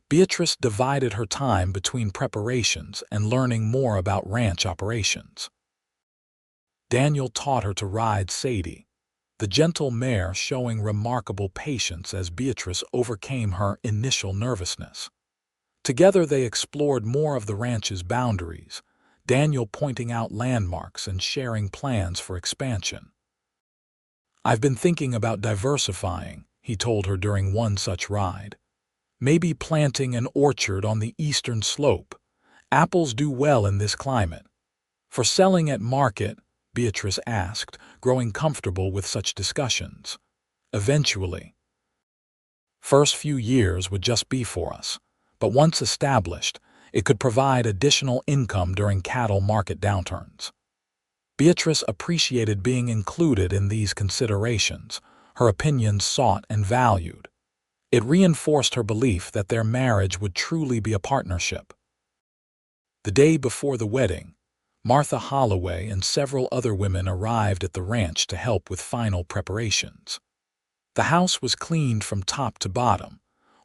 Beatrice divided her time between preparations and learning more about ranch operations. Daniel taught her to ride Sadie, the gentle mare, showing remarkable patience as Beatrice overcame her initial nervousness. Together they explored more of the ranch's boundaries, Daniel pointing out landmarks and sharing plans for expansion. I've been thinking about diversifying, he told her during one such ride. Maybe planting an orchard on the eastern slope. Apples do well in this climate. For selling at market, Beatrice asked, growing comfortable with such discussions. Eventually. First few years would just be for us. But once established, it could provide additional income during cattle market downturns. Beatrice appreciated being included in these considerations, her opinions sought and valued. It reinforced her belief that their marriage would truly be a partnership. The day before the wedding, Martha Holloway and several other women arrived at the ranch to help with final preparations. The house was cleaned from top to bottom,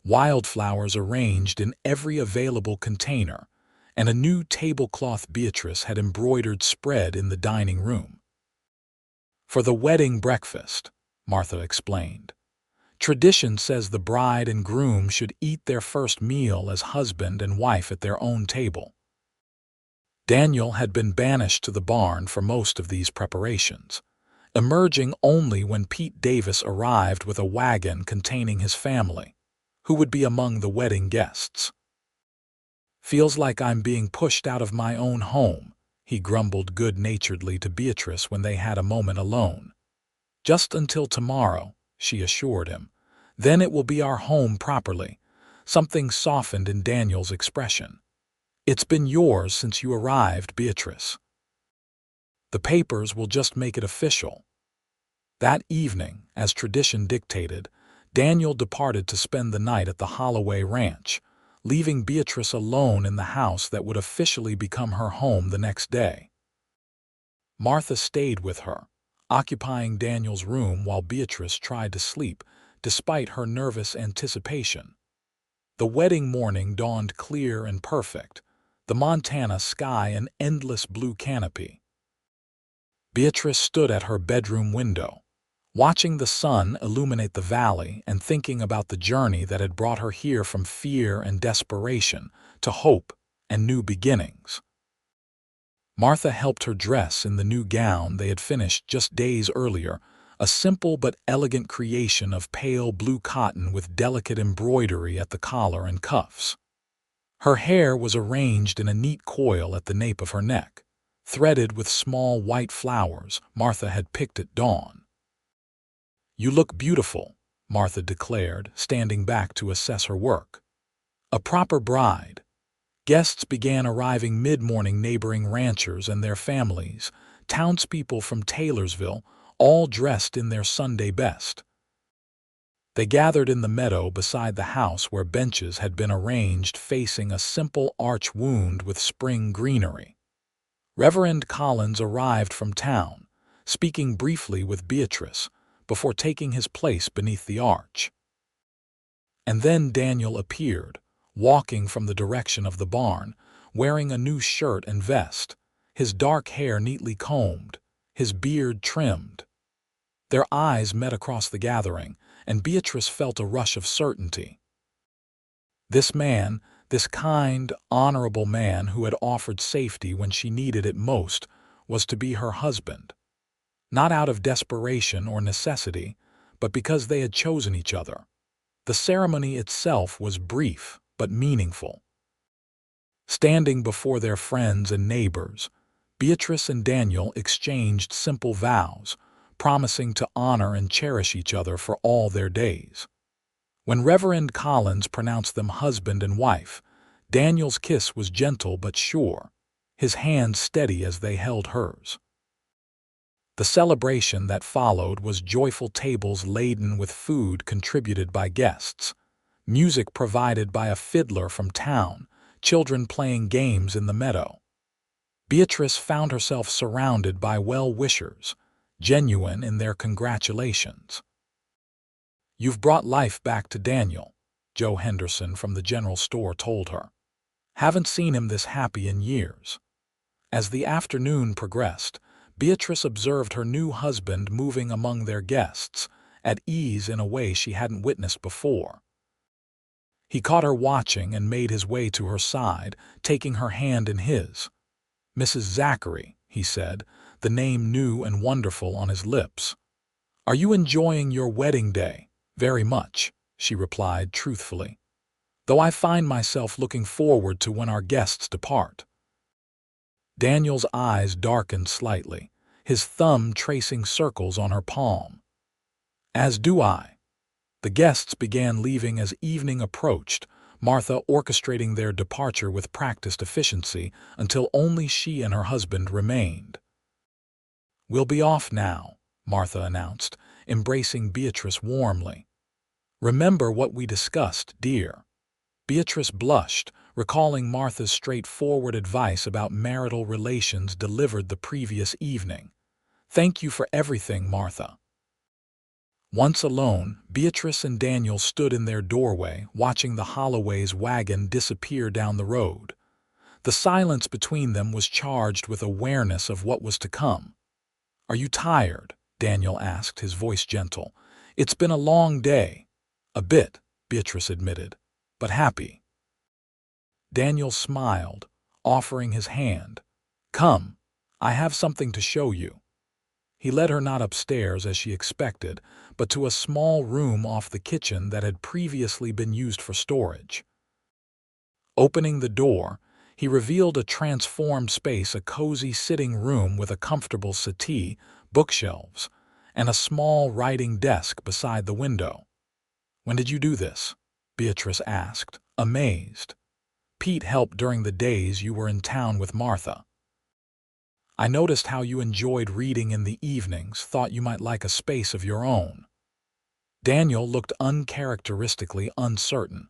wildflowers arranged in every available container, and a new tablecloth Beatrice had embroidered spread in the dining room. For the wedding breakfast, Martha explained. Tradition says the bride and groom should eat their first meal as husband and wife at their own table. Daniel had been banished to the barn for most of these preparations, emerging only when Pete Davis arrived with a wagon containing his family, who would be among the wedding guests. Feels like I'm being pushed out of my own home, he grumbled good-naturedly to Beatrice when they had a moment alone. Just until tomorrow, she assured him. Then it will be our home properly. Something softened in Daniel's expression. It's been yours since you arrived, Beatrice. The papers will just make it official." That evening, as tradition dictated, Daniel departed to spend the night at the Holloway Ranch, leaving Beatrice alone in the house that would officially become her home the next day. Martha stayed with her, occupying Daniel's room while Beatrice tried to sleep, despite her nervous anticipation. The wedding morning dawned clear and perfect, the Montana sky an endless blue canopy. Beatrice stood at her bedroom window, watching the sun illuminate the valley and thinking about the journey that had brought her here from fear and desperation to hope and new beginnings. Martha helped her dress in the new gown they had finished just days earlier, a simple but elegant creation of pale blue cotton with delicate embroidery at the collar and cuffs. Her hair was arranged in a neat coil at the nape of her neck, threaded with small white flowers Martha had picked at dawn. "You look beautiful," Martha declared, standing back to assess her work. A proper bride. Guests began arriving mid-morning, neighboring ranchers and their families, townspeople from Taylorsville, all dressed in their Sunday best. They gathered in the meadow beside the house where benches had been arranged facing a simple arch wound with spring greenery. Reverend Collins arrived from town, speaking briefly with Beatrice, before taking his place beneath the arch. And then Daniel appeared, walking from the direction of the barn, wearing a new shirt and vest, his dark hair neatly combed, his beard trimmed. Their eyes met across the gathering, and Beatrice felt a rush of certainty. This man, this kind, honorable man who had offered safety when she needed it most, was to be her husband. Not out of desperation or necessity, but because they had chosen each other. The ceremony itself was brief but meaningful. Standing before their friends and neighbors, Beatrice and Daniel exchanged simple vows, promising to honor and cherish each other for all their days. When Reverend Collins pronounced them husband and wife, Daniel's kiss was gentle but sure, his hand steady as they held hers. The celebration that followed was joyful tables laden with food contributed by guests, music provided by a fiddler from town, children playing games in the meadow. Beatrice found herself surrounded by well-wishers, genuine in their congratulations. "You've brought life back to Daniel," Joe Henderson from the general store told her. "Haven't seen him this happy in years." As the afternoon progressed, Beatrice observed her new husband moving among their guests, at ease in a way she hadn't witnessed before. He caught her watching and made his way to her side, taking her hand in his. "Mrs. Zachary," he said, the name new and wonderful on his lips. "Are you enjoying your wedding day?" "Very much," she replied truthfully, "though I find myself looking forward to when our guests depart." Daniel's eyes darkened slightly, his thumb tracing circles on her palm. "As do I." The guests began leaving as evening approached, Martha orchestrating their departure with practiced efficiency until only she and her husband remained. "We'll be off now," Martha announced, embracing Beatrice warmly. "Remember what we discussed, dear." Beatrice blushed, recalling Martha's straightforward advice about marital relations delivered the previous evening. "Thank you for everything, Martha." Once alone, Beatrice and Daniel stood in their doorway, watching the Holloway's wagon disappear down the road. The silence between them was charged with awareness of what was to come. "Are you tired?" Daniel asked, his voice gentle. "It's been a long day." "A bit," Beatrice admitted, "but happy." Daniel smiled, offering his hand. "Come, I have something to show you." He led her not upstairs as she expected, but to a small room off the kitchen that had previously been used for storage. Opening the door, he revealed a transformed space, a cozy sitting room with a comfortable settee, bookshelves, and a small writing desk beside the window. "When did you do this?" Beatrice asked, amazed. "Pete helped during the days you were in town with Martha." I noticed how you enjoyed reading in the evenings, thought you might like a space of your own." Daniel looked uncharacteristically uncertain.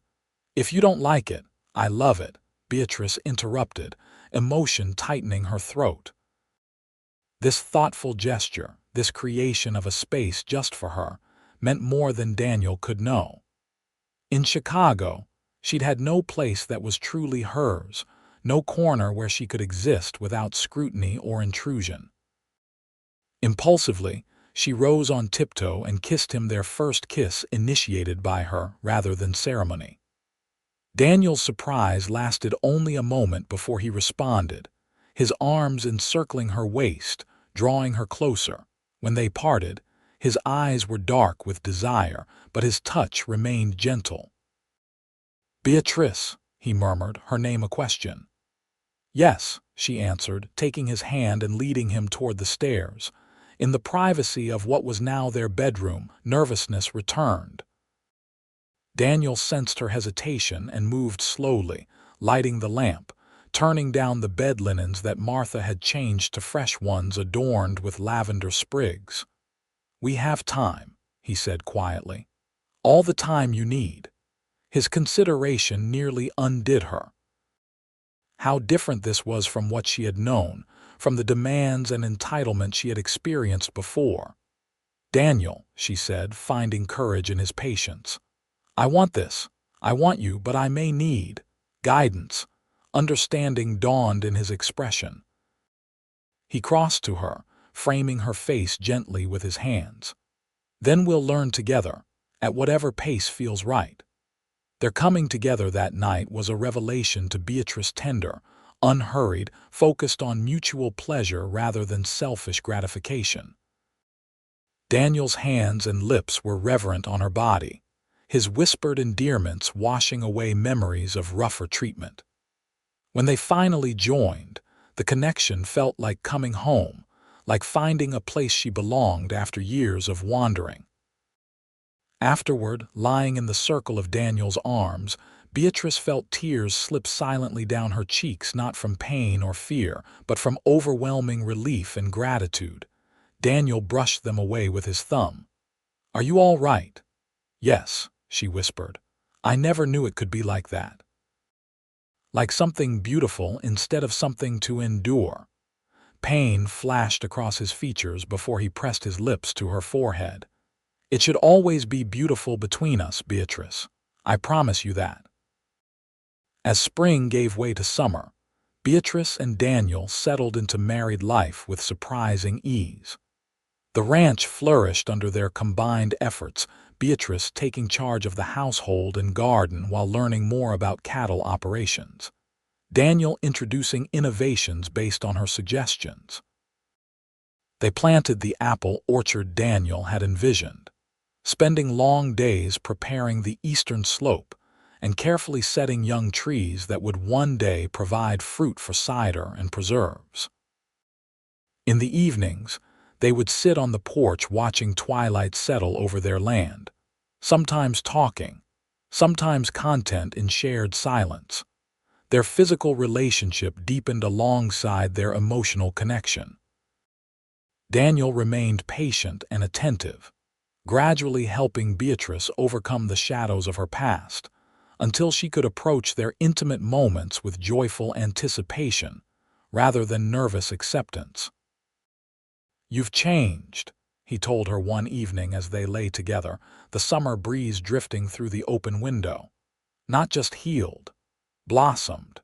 "If you don't like it, I love it," Beatrice interrupted, emotion tightening her throat. This thoughtful gesture, this creation of a space just for her, meant more than Daniel could know. In Chicago, she'd had no place that was truly hers, no corner where she could exist without scrutiny or intrusion. Impulsively, she rose on tiptoe and kissed him, their first kiss initiated by her rather than ceremony. Daniel's surprise lasted only a moment before he responded, his arms encircling her waist, drawing her closer. When they parted, his eyes were dark with desire, but his touch remained gentle. "Beatrice," he murmured, her name a question. "Yes," she answered, taking his hand and leading him toward the stairs. In the privacy of what was now their bedroom, nervousness returned. Daniel sensed her hesitation and moved slowly, lighting the lamp, turning down the bed linens that Martha had changed to fresh ones adorned with lavender sprigs. "We have time," he said quietly. "All the time you need." His consideration nearly undid her. How different this was from what she had known, from the demands and entitlement she had experienced before. "Daniel," she said, finding courage in his patience. "I want this. I want you, but I may need guidance." Understanding dawned in his expression. He crossed to her, framing her face gently with his hands. "Then we'll learn together, at whatever pace feels right." Their coming together that night was a revelation to Beatrice, tender, unhurried, focused on mutual pleasure rather than selfish gratification. Daniel's hands and lips were reverent on her body, his whispered endearments washing away memories of rougher treatment. When they finally joined, the connection felt like coming home, like finding a place she belonged after years of wandering. Afterward, lying in the circle of Daniel's arms, Beatrice felt tears slip silently down her cheeks, not from pain or fear, but from overwhelming relief and gratitude. Daniel brushed them away with his thumb. "Are you all right?" "Yes," she whispered. "I never knew it could be like that. Like something beautiful instead of something to endure." Pain flashed across his features before he pressed his lips to her forehead. "It should always be beautiful between us, Beatrice. I promise you that." As spring gave way to summer, Beatrice and Daniel settled into married life with surprising ease. The ranch flourished under their combined efforts, Beatrice taking charge of the household and garden while learning more about cattle operations, Daniel introducing innovations based on her suggestions. They planted the apple orchard Daniel had envisioned, spending long days preparing the eastern slope and carefully setting young trees that would one day provide fruit for cider and preserves. In the evenings, they would sit on the porch watching twilight settle over their land, sometimes talking, sometimes content in shared silence. Their physical relationship deepened alongside their emotional connection. Daniel remained patient and attentive, gradually helping Beatrice overcome the shadows of her past, until she could approach their intimate moments with joyful anticipation rather than nervous acceptance. "You've changed," he told her one evening as they lay together, the summer breeze drifting through the open window. "Not just healed, blossomed."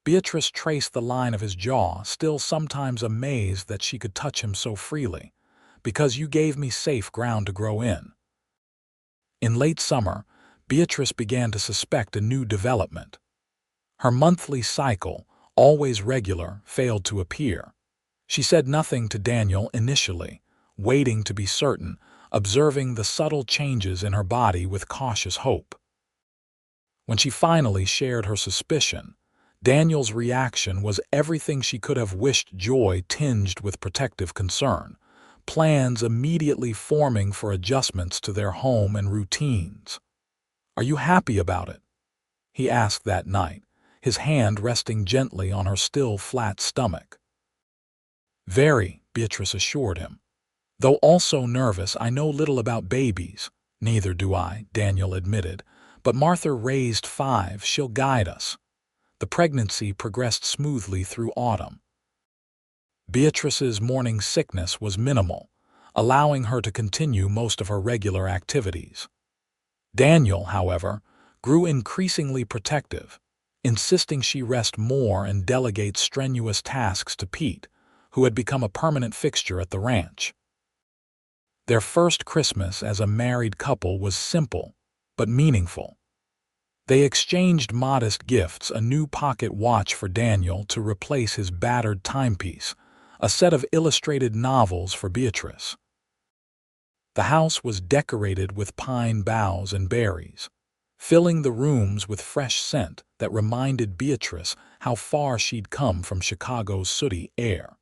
Beatrice traced the line of his jaw, still sometimes amazed that she could touch him so freely. "Because you gave me safe ground to grow in." In late summer, Beatrice began to suspect a new development. Her monthly cycle, always regular, failed to appear. She said nothing to Daniel initially, waiting to be certain, observing the subtle changes in her body with cautious hope. When she finally shared her suspicion, Daniel's reaction was everything she could have wished, joy tinged with protective concern, plans immediately forming for adjustments to their home and routines. "Are you happy about it?" he asked that night, his hand resting gently on her still flat stomach. Very, Beatrice assured him. Though also nervous, I know little about babies. Neither do I, Daniel admitted. But Martha raised 5, she'll guide us. The pregnancy progressed smoothly through autumn. Beatrice's morning sickness was minimal, allowing her to continue most of her regular activities. Daniel, however, grew increasingly protective, insisting she rest more and delegate strenuous tasks to Pete, who had become a permanent fixture at the ranch. Their first Christmas as a married couple was simple, but meaningful. They exchanged modest gifts: a new pocket watch for Daniel to replace his battered timepiece, a set of illustrated novels for Beatrice. The house was decorated with pine boughs and berries, filling the rooms with fresh scent that reminded Beatrice how far she'd come from Chicago's sooty air.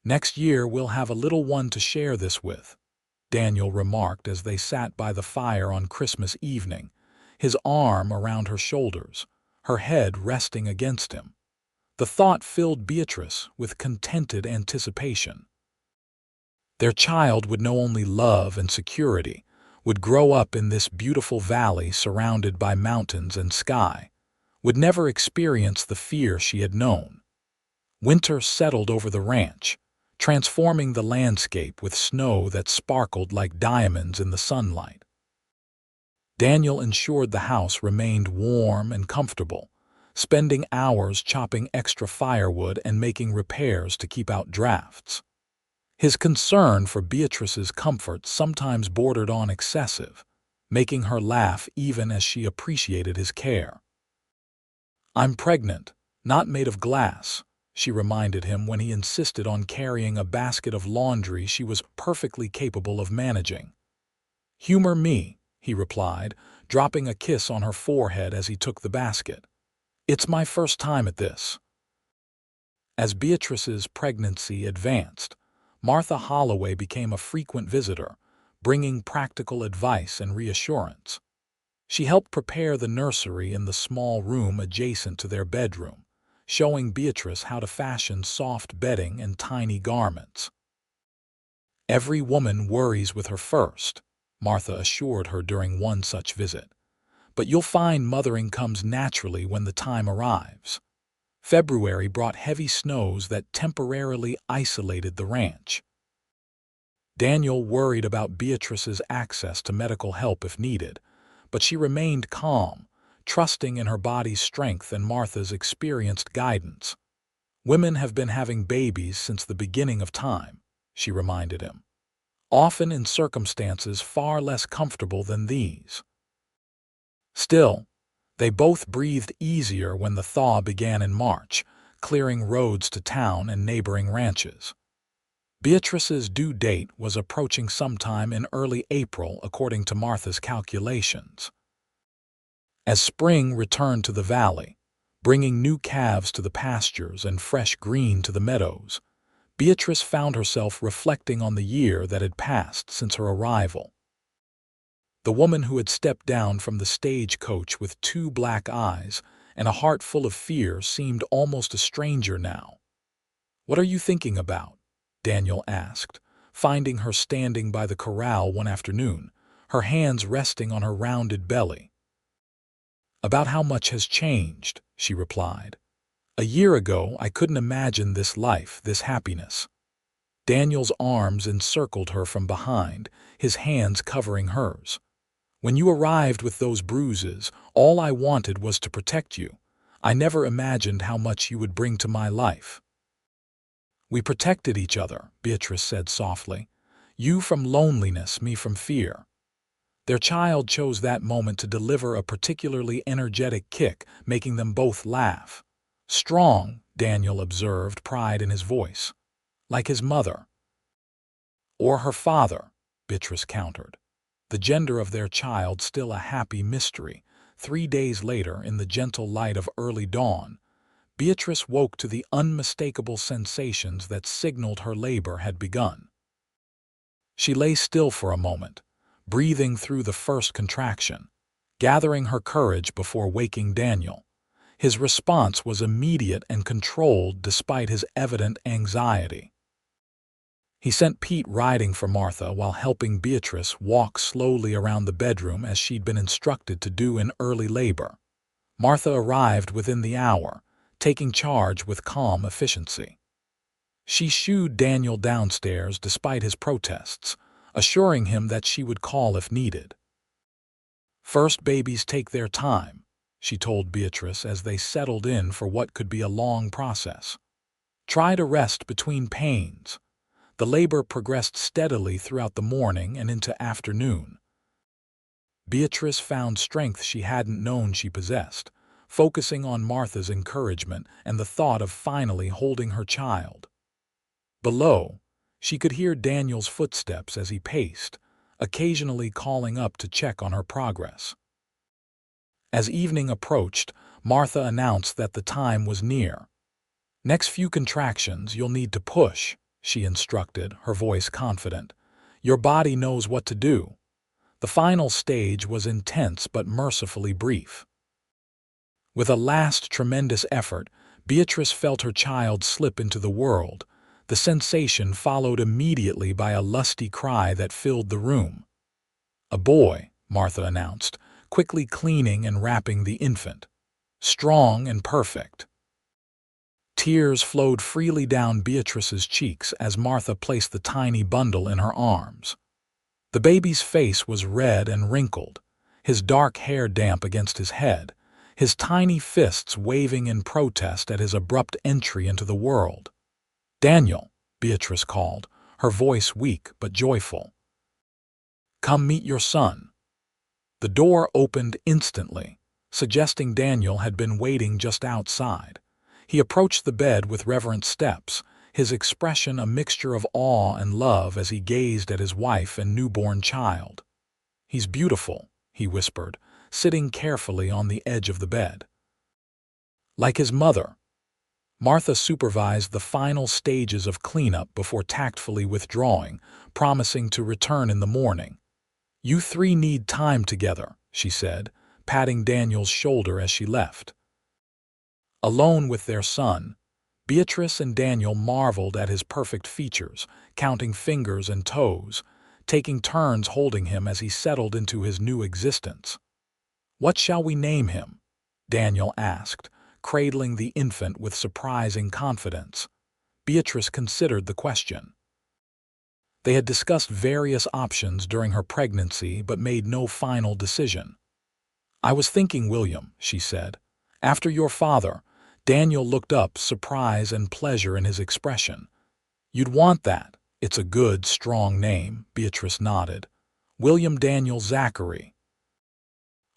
"Next year we'll have a little one to share this with," Daniel remarked as they sat by the fire on Christmas evening, his arm around her shoulders, her head resting against him. The thought filled Beatrice with contented anticipation. Their child would know only love and security, would grow up in this beautiful valley surrounded by mountains and sky, would never experience the fear she had known. Winter settled over the ranch, transforming the landscape with snow that sparkled like diamonds in the sunlight. Daniel ensured the house remained warm and comfortable, spending hours chopping extra firewood and making repairs to keep out drafts. His concern for Beatrice's comfort sometimes bordered on excessive, making her laugh even as she appreciated his care. "I'm pregnant, not made of glass," she reminded him when he insisted on carrying a basket of laundry she was perfectly capable of managing. "Humor me," he replied, dropping a kiss on her forehead as he took the basket. "It's my first time at this." As Beatrice's pregnancy advanced, Martha Holloway became a frequent visitor, bringing practical advice and reassurance. She helped prepare the nursery in the small room adjacent to their bedroom, showing Beatrice how to fashion soft bedding and tiny garments. "Every woman worries with her first," Martha assured her during one such visit. "But you'll find mothering comes naturally when the time arrives." February brought heavy snows that temporarily isolated the ranch. Daniel worried about Beatrice's access to medical help if needed, but she remained calm, trusting in her body's strength and Martha's experienced guidance. "Women have been having babies since the beginning of time," she reminded him, "often in circumstances far less comfortable than these." Still, they both breathed easier when the thaw began in March, clearing roads to town and neighboring ranches. Beatrice's due date was approaching sometime in early April according to Martha's calculations. As spring returned to the valley, bringing new calves to the pastures and fresh green to the meadows, Beatrice found herself reflecting on the year that had passed since her arrival. The woman who had stepped down from the stagecoach with 2 black eyes and a heart full of fear seemed almost a stranger now. "What are you thinking about?" Daniel asked, finding her standing by the corral one afternoon, her hands resting on her rounded belly. "About how much has changed," she replied. "A year ago I couldn't imagine this life, this happiness." Daniel's arms encircled her from behind, his hands covering hers. "When you arrived with those bruises, all I wanted was to protect you. I never imagined how much you would bring to my life." "We protected each other," Beatrice said softly. "You from loneliness, me from fear." Their child chose that moment to deliver a particularly energetic kick, making them both laugh. "Strong," Daniel observed, pride in his voice. "Like his mother." "Or her father," Beatrice countered. The gender of their child still a happy mystery. 3 days later, in the gentle light of early dawn, Beatrice woke to the unmistakable sensations that signaled her labor had begun. She lay still for a moment, breathing through the first contraction, gathering her courage before waking Daniel. His response was immediate and controlled despite his evident anxiety. He sent Pete riding for Martha while helping Beatrice walk slowly around the bedroom as she'd been instructed to do in early labor. Martha arrived within the hour, taking charge with calm efficiency. She shooed Daniel downstairs despite his protests, assuring him that she would call if needed. "First babies take their time," she told Beatrice as they settled in for what could be a long process. "Try to rest between pains." The labor progressed steadily throughout the morning and into afternoon. Beatrice found strength she hadn't known she possessed, focusing on Martha's encouragement and the thought of finally holding her child. Below, she could hear Daniel's footsteps as he paced, occasionally calling up to check on her progress. As evening approached, Martha announced that the time was near. "Next few contractions you'll need to push," she instructed, her voice confident. "Your body knows what to do." The final stage was intense but mercifully brief. With a last tremendous effort, Beatrice felt her child slip into the world. The sensation followed immediately by a lusty cry that filled the room. "A boy," Martha announced, quickly cleaning and wrapping the infant. "Strong and perfect." Tears flowed freely down Beatrice's cheeks as Martha placed the tiny bundle in her arms. The baby's face was red and wrinkled, his dark hair damp against his head, his tiny fists waving in protest at his abrupt entry into the world. "Daniel," Beatrice called, her voice weak but joyful. "Come meet your son." The door opened instantly, suggesting Daniel had been waiting just outside. He approached the bed with reverent steps, his expression a mixture of awe and love as he gazed at his wife and newborn child. "He's beautiful," he whispered, sitting carefully on the edge of the bed. "Like his mother." Martha supervised the final stages of cleanup before tactfully withdrawing, promising to return in the morning. "You three need time together," she said, patting Daniel's shoulder as she left. Alone with their son, Beatrice and Daniel marveled at his perfect features, counting fingers and toes, taking turns holding him as he settled into his new existence. "What shall we name him?" Daniel asked, cradling the infant with surprising confidence. Beatrice considered the question. They had discussed various options during her pregnancy but made no final decision. "I was thinking William," she said. "After your father." Daniel looked up, surprise and pleasure in his expression. "You'd want that. It's a good, strong name," Beatrice nodded. "William Daniel Zachary."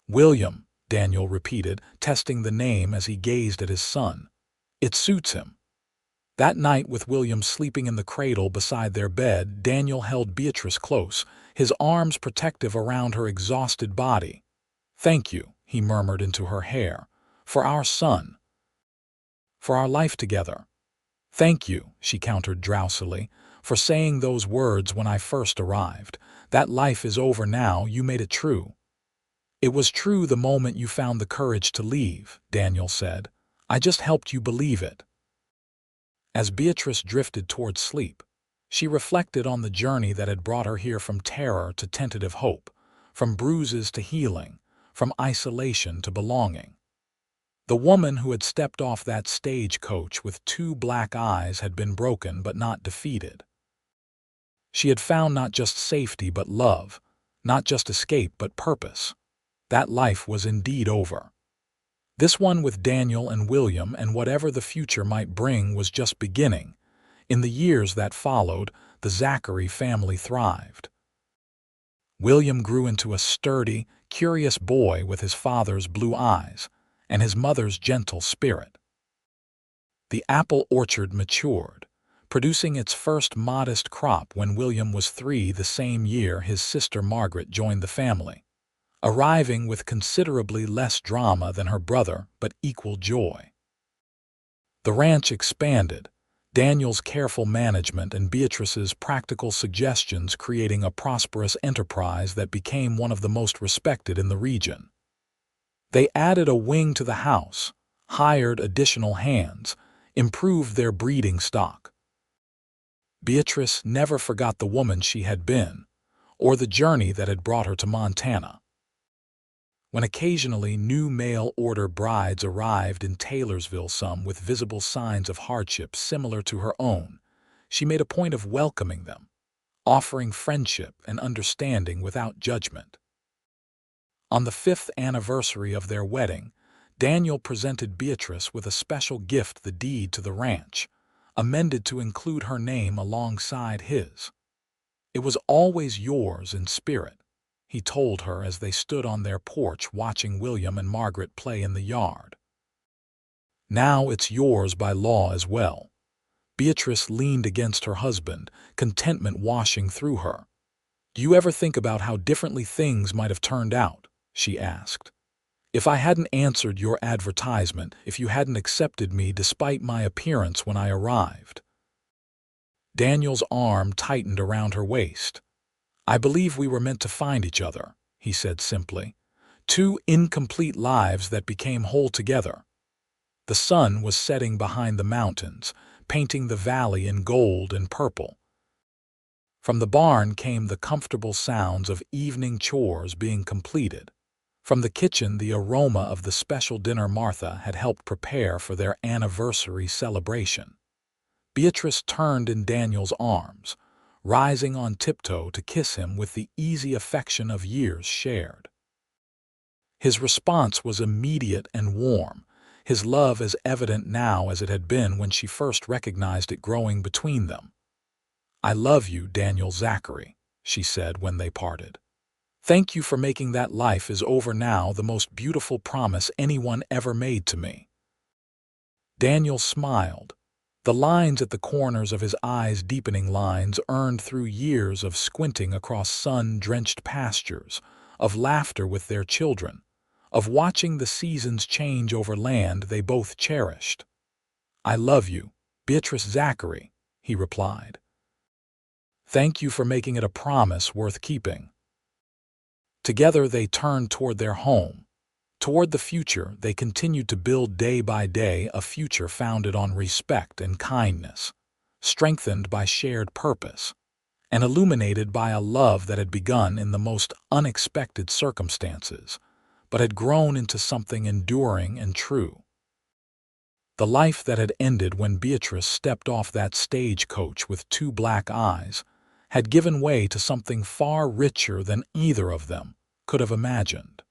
"William," Daniel repeated, testing the name as he gazed at his son. "It suits him." That night, with William sleeping in the cradle beside their bed, Daniel held Beatrice close, his arms protective around her exhausted body. "Thank you," he murmured into her hair, "for our son. For our life together." "Thank you," she countered drowsily, "for saying those words when I first arrived. That life is over now, you made it true." "It was true the moment you found the courage to leave," Daniel said. "I just helped you believe it." As Beatrice drifted toward sleep, she reflected on the journey that had brought her here, from terror to tentative hope, from bruises to healing, from isolation to belonging. The woman who had stepped off that stagecoach with 2 black eyes had been broken but not defeated. She had found not just safety but love, not just escape but purpose. That life was indeed over. This one with Daniel and William, and whatever the future might bring, was just beginning. In the years that followed, the Zachary family thrived. William grew into a sturdy, curious boy with his father's blue eyes and his mother's gentle spirit. The apple orchard matured, producing its first modest crop when William was 3. The same year, his sister Margaret joined the family, arriving with considerably less drama than her brother but equal joy. The ranch expanded, Daniel's careful management and Beatrice's practical suggestions creating a prosperous enterprise that became one of the most respected in the region. They added a wing to the house, hired additional hands, improved their breeding stock. Beatrice never forgot the woman she had been, or the journey that had brought her to Montana. When occasionally new mail-order brides arrived in Taylorsville, some with visible signs of hardship similar to her own, she made a point of welcoming them, offering friendship and understanding without judgment. On the 5th anniversary of their wedding, Daniel presented Beatrice with a special gift, the deed to the ranch, amended to include her name alongside his. "It was always yours in spirit," he told her as they stood on their porch watching William and Margaret play in the yard. "Now it's yours by law as well." Beatrice leaned against her husband, contentment washing through her. "Do you ever think about how differently things might have turned out?" she asked. "If I hadn't answered your advertisement, if you hadn't accepted me despite my appearance when I arrived." Daniel's arm tightened around her waist. "I believe we were meant to find each other," he said simply. "Two incomplete lives that became whole together." The sun was setting behind the mountains, painting the valley in gold and purple. From the barn came the comfortable sounds of evening chores being completed. From the kitchen, the aroma of the special dinner Martha had helped prepare for their anniversary celebration. Beatrice turned in Daniel's arms, rising on tiptoe to kiss him with the easy affection of years shared. His response was immediate and warm, his love as evident now as it had been when she first recognized it growing between them. "I love you, Daniel Zachary," she said when they parted. "Thank you for making that life is over now the most beautiful promise anyone ever made to me." Daniel smiled, the lines at the corners of his eyes deepening, lines earned through years of squinting across sun-drenched pastures, of laughter with their children, of watching the seasons change over land they both cherished. "I love you, Beatrice Zachary," he replied. "Thank you for making it a promise worth keeping." Together they turned toward their home, toward the future they continued to build day by day, a future founded on respect and kindness, strengthened by shared purpose, and illuminated by a love that had begun in the most unexpected circumstances, but had grown into something enduring and true. The life that had ended when Beatrice stepped off that stagecoach with two black eyes had given way to something far richer than either of them could have imagined.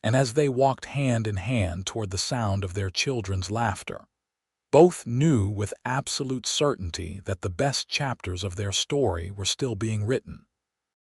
And as they walked hand in hand toward the sound of their children's laughter, both knew with absolute certainty that the best chapters of their story were still being written.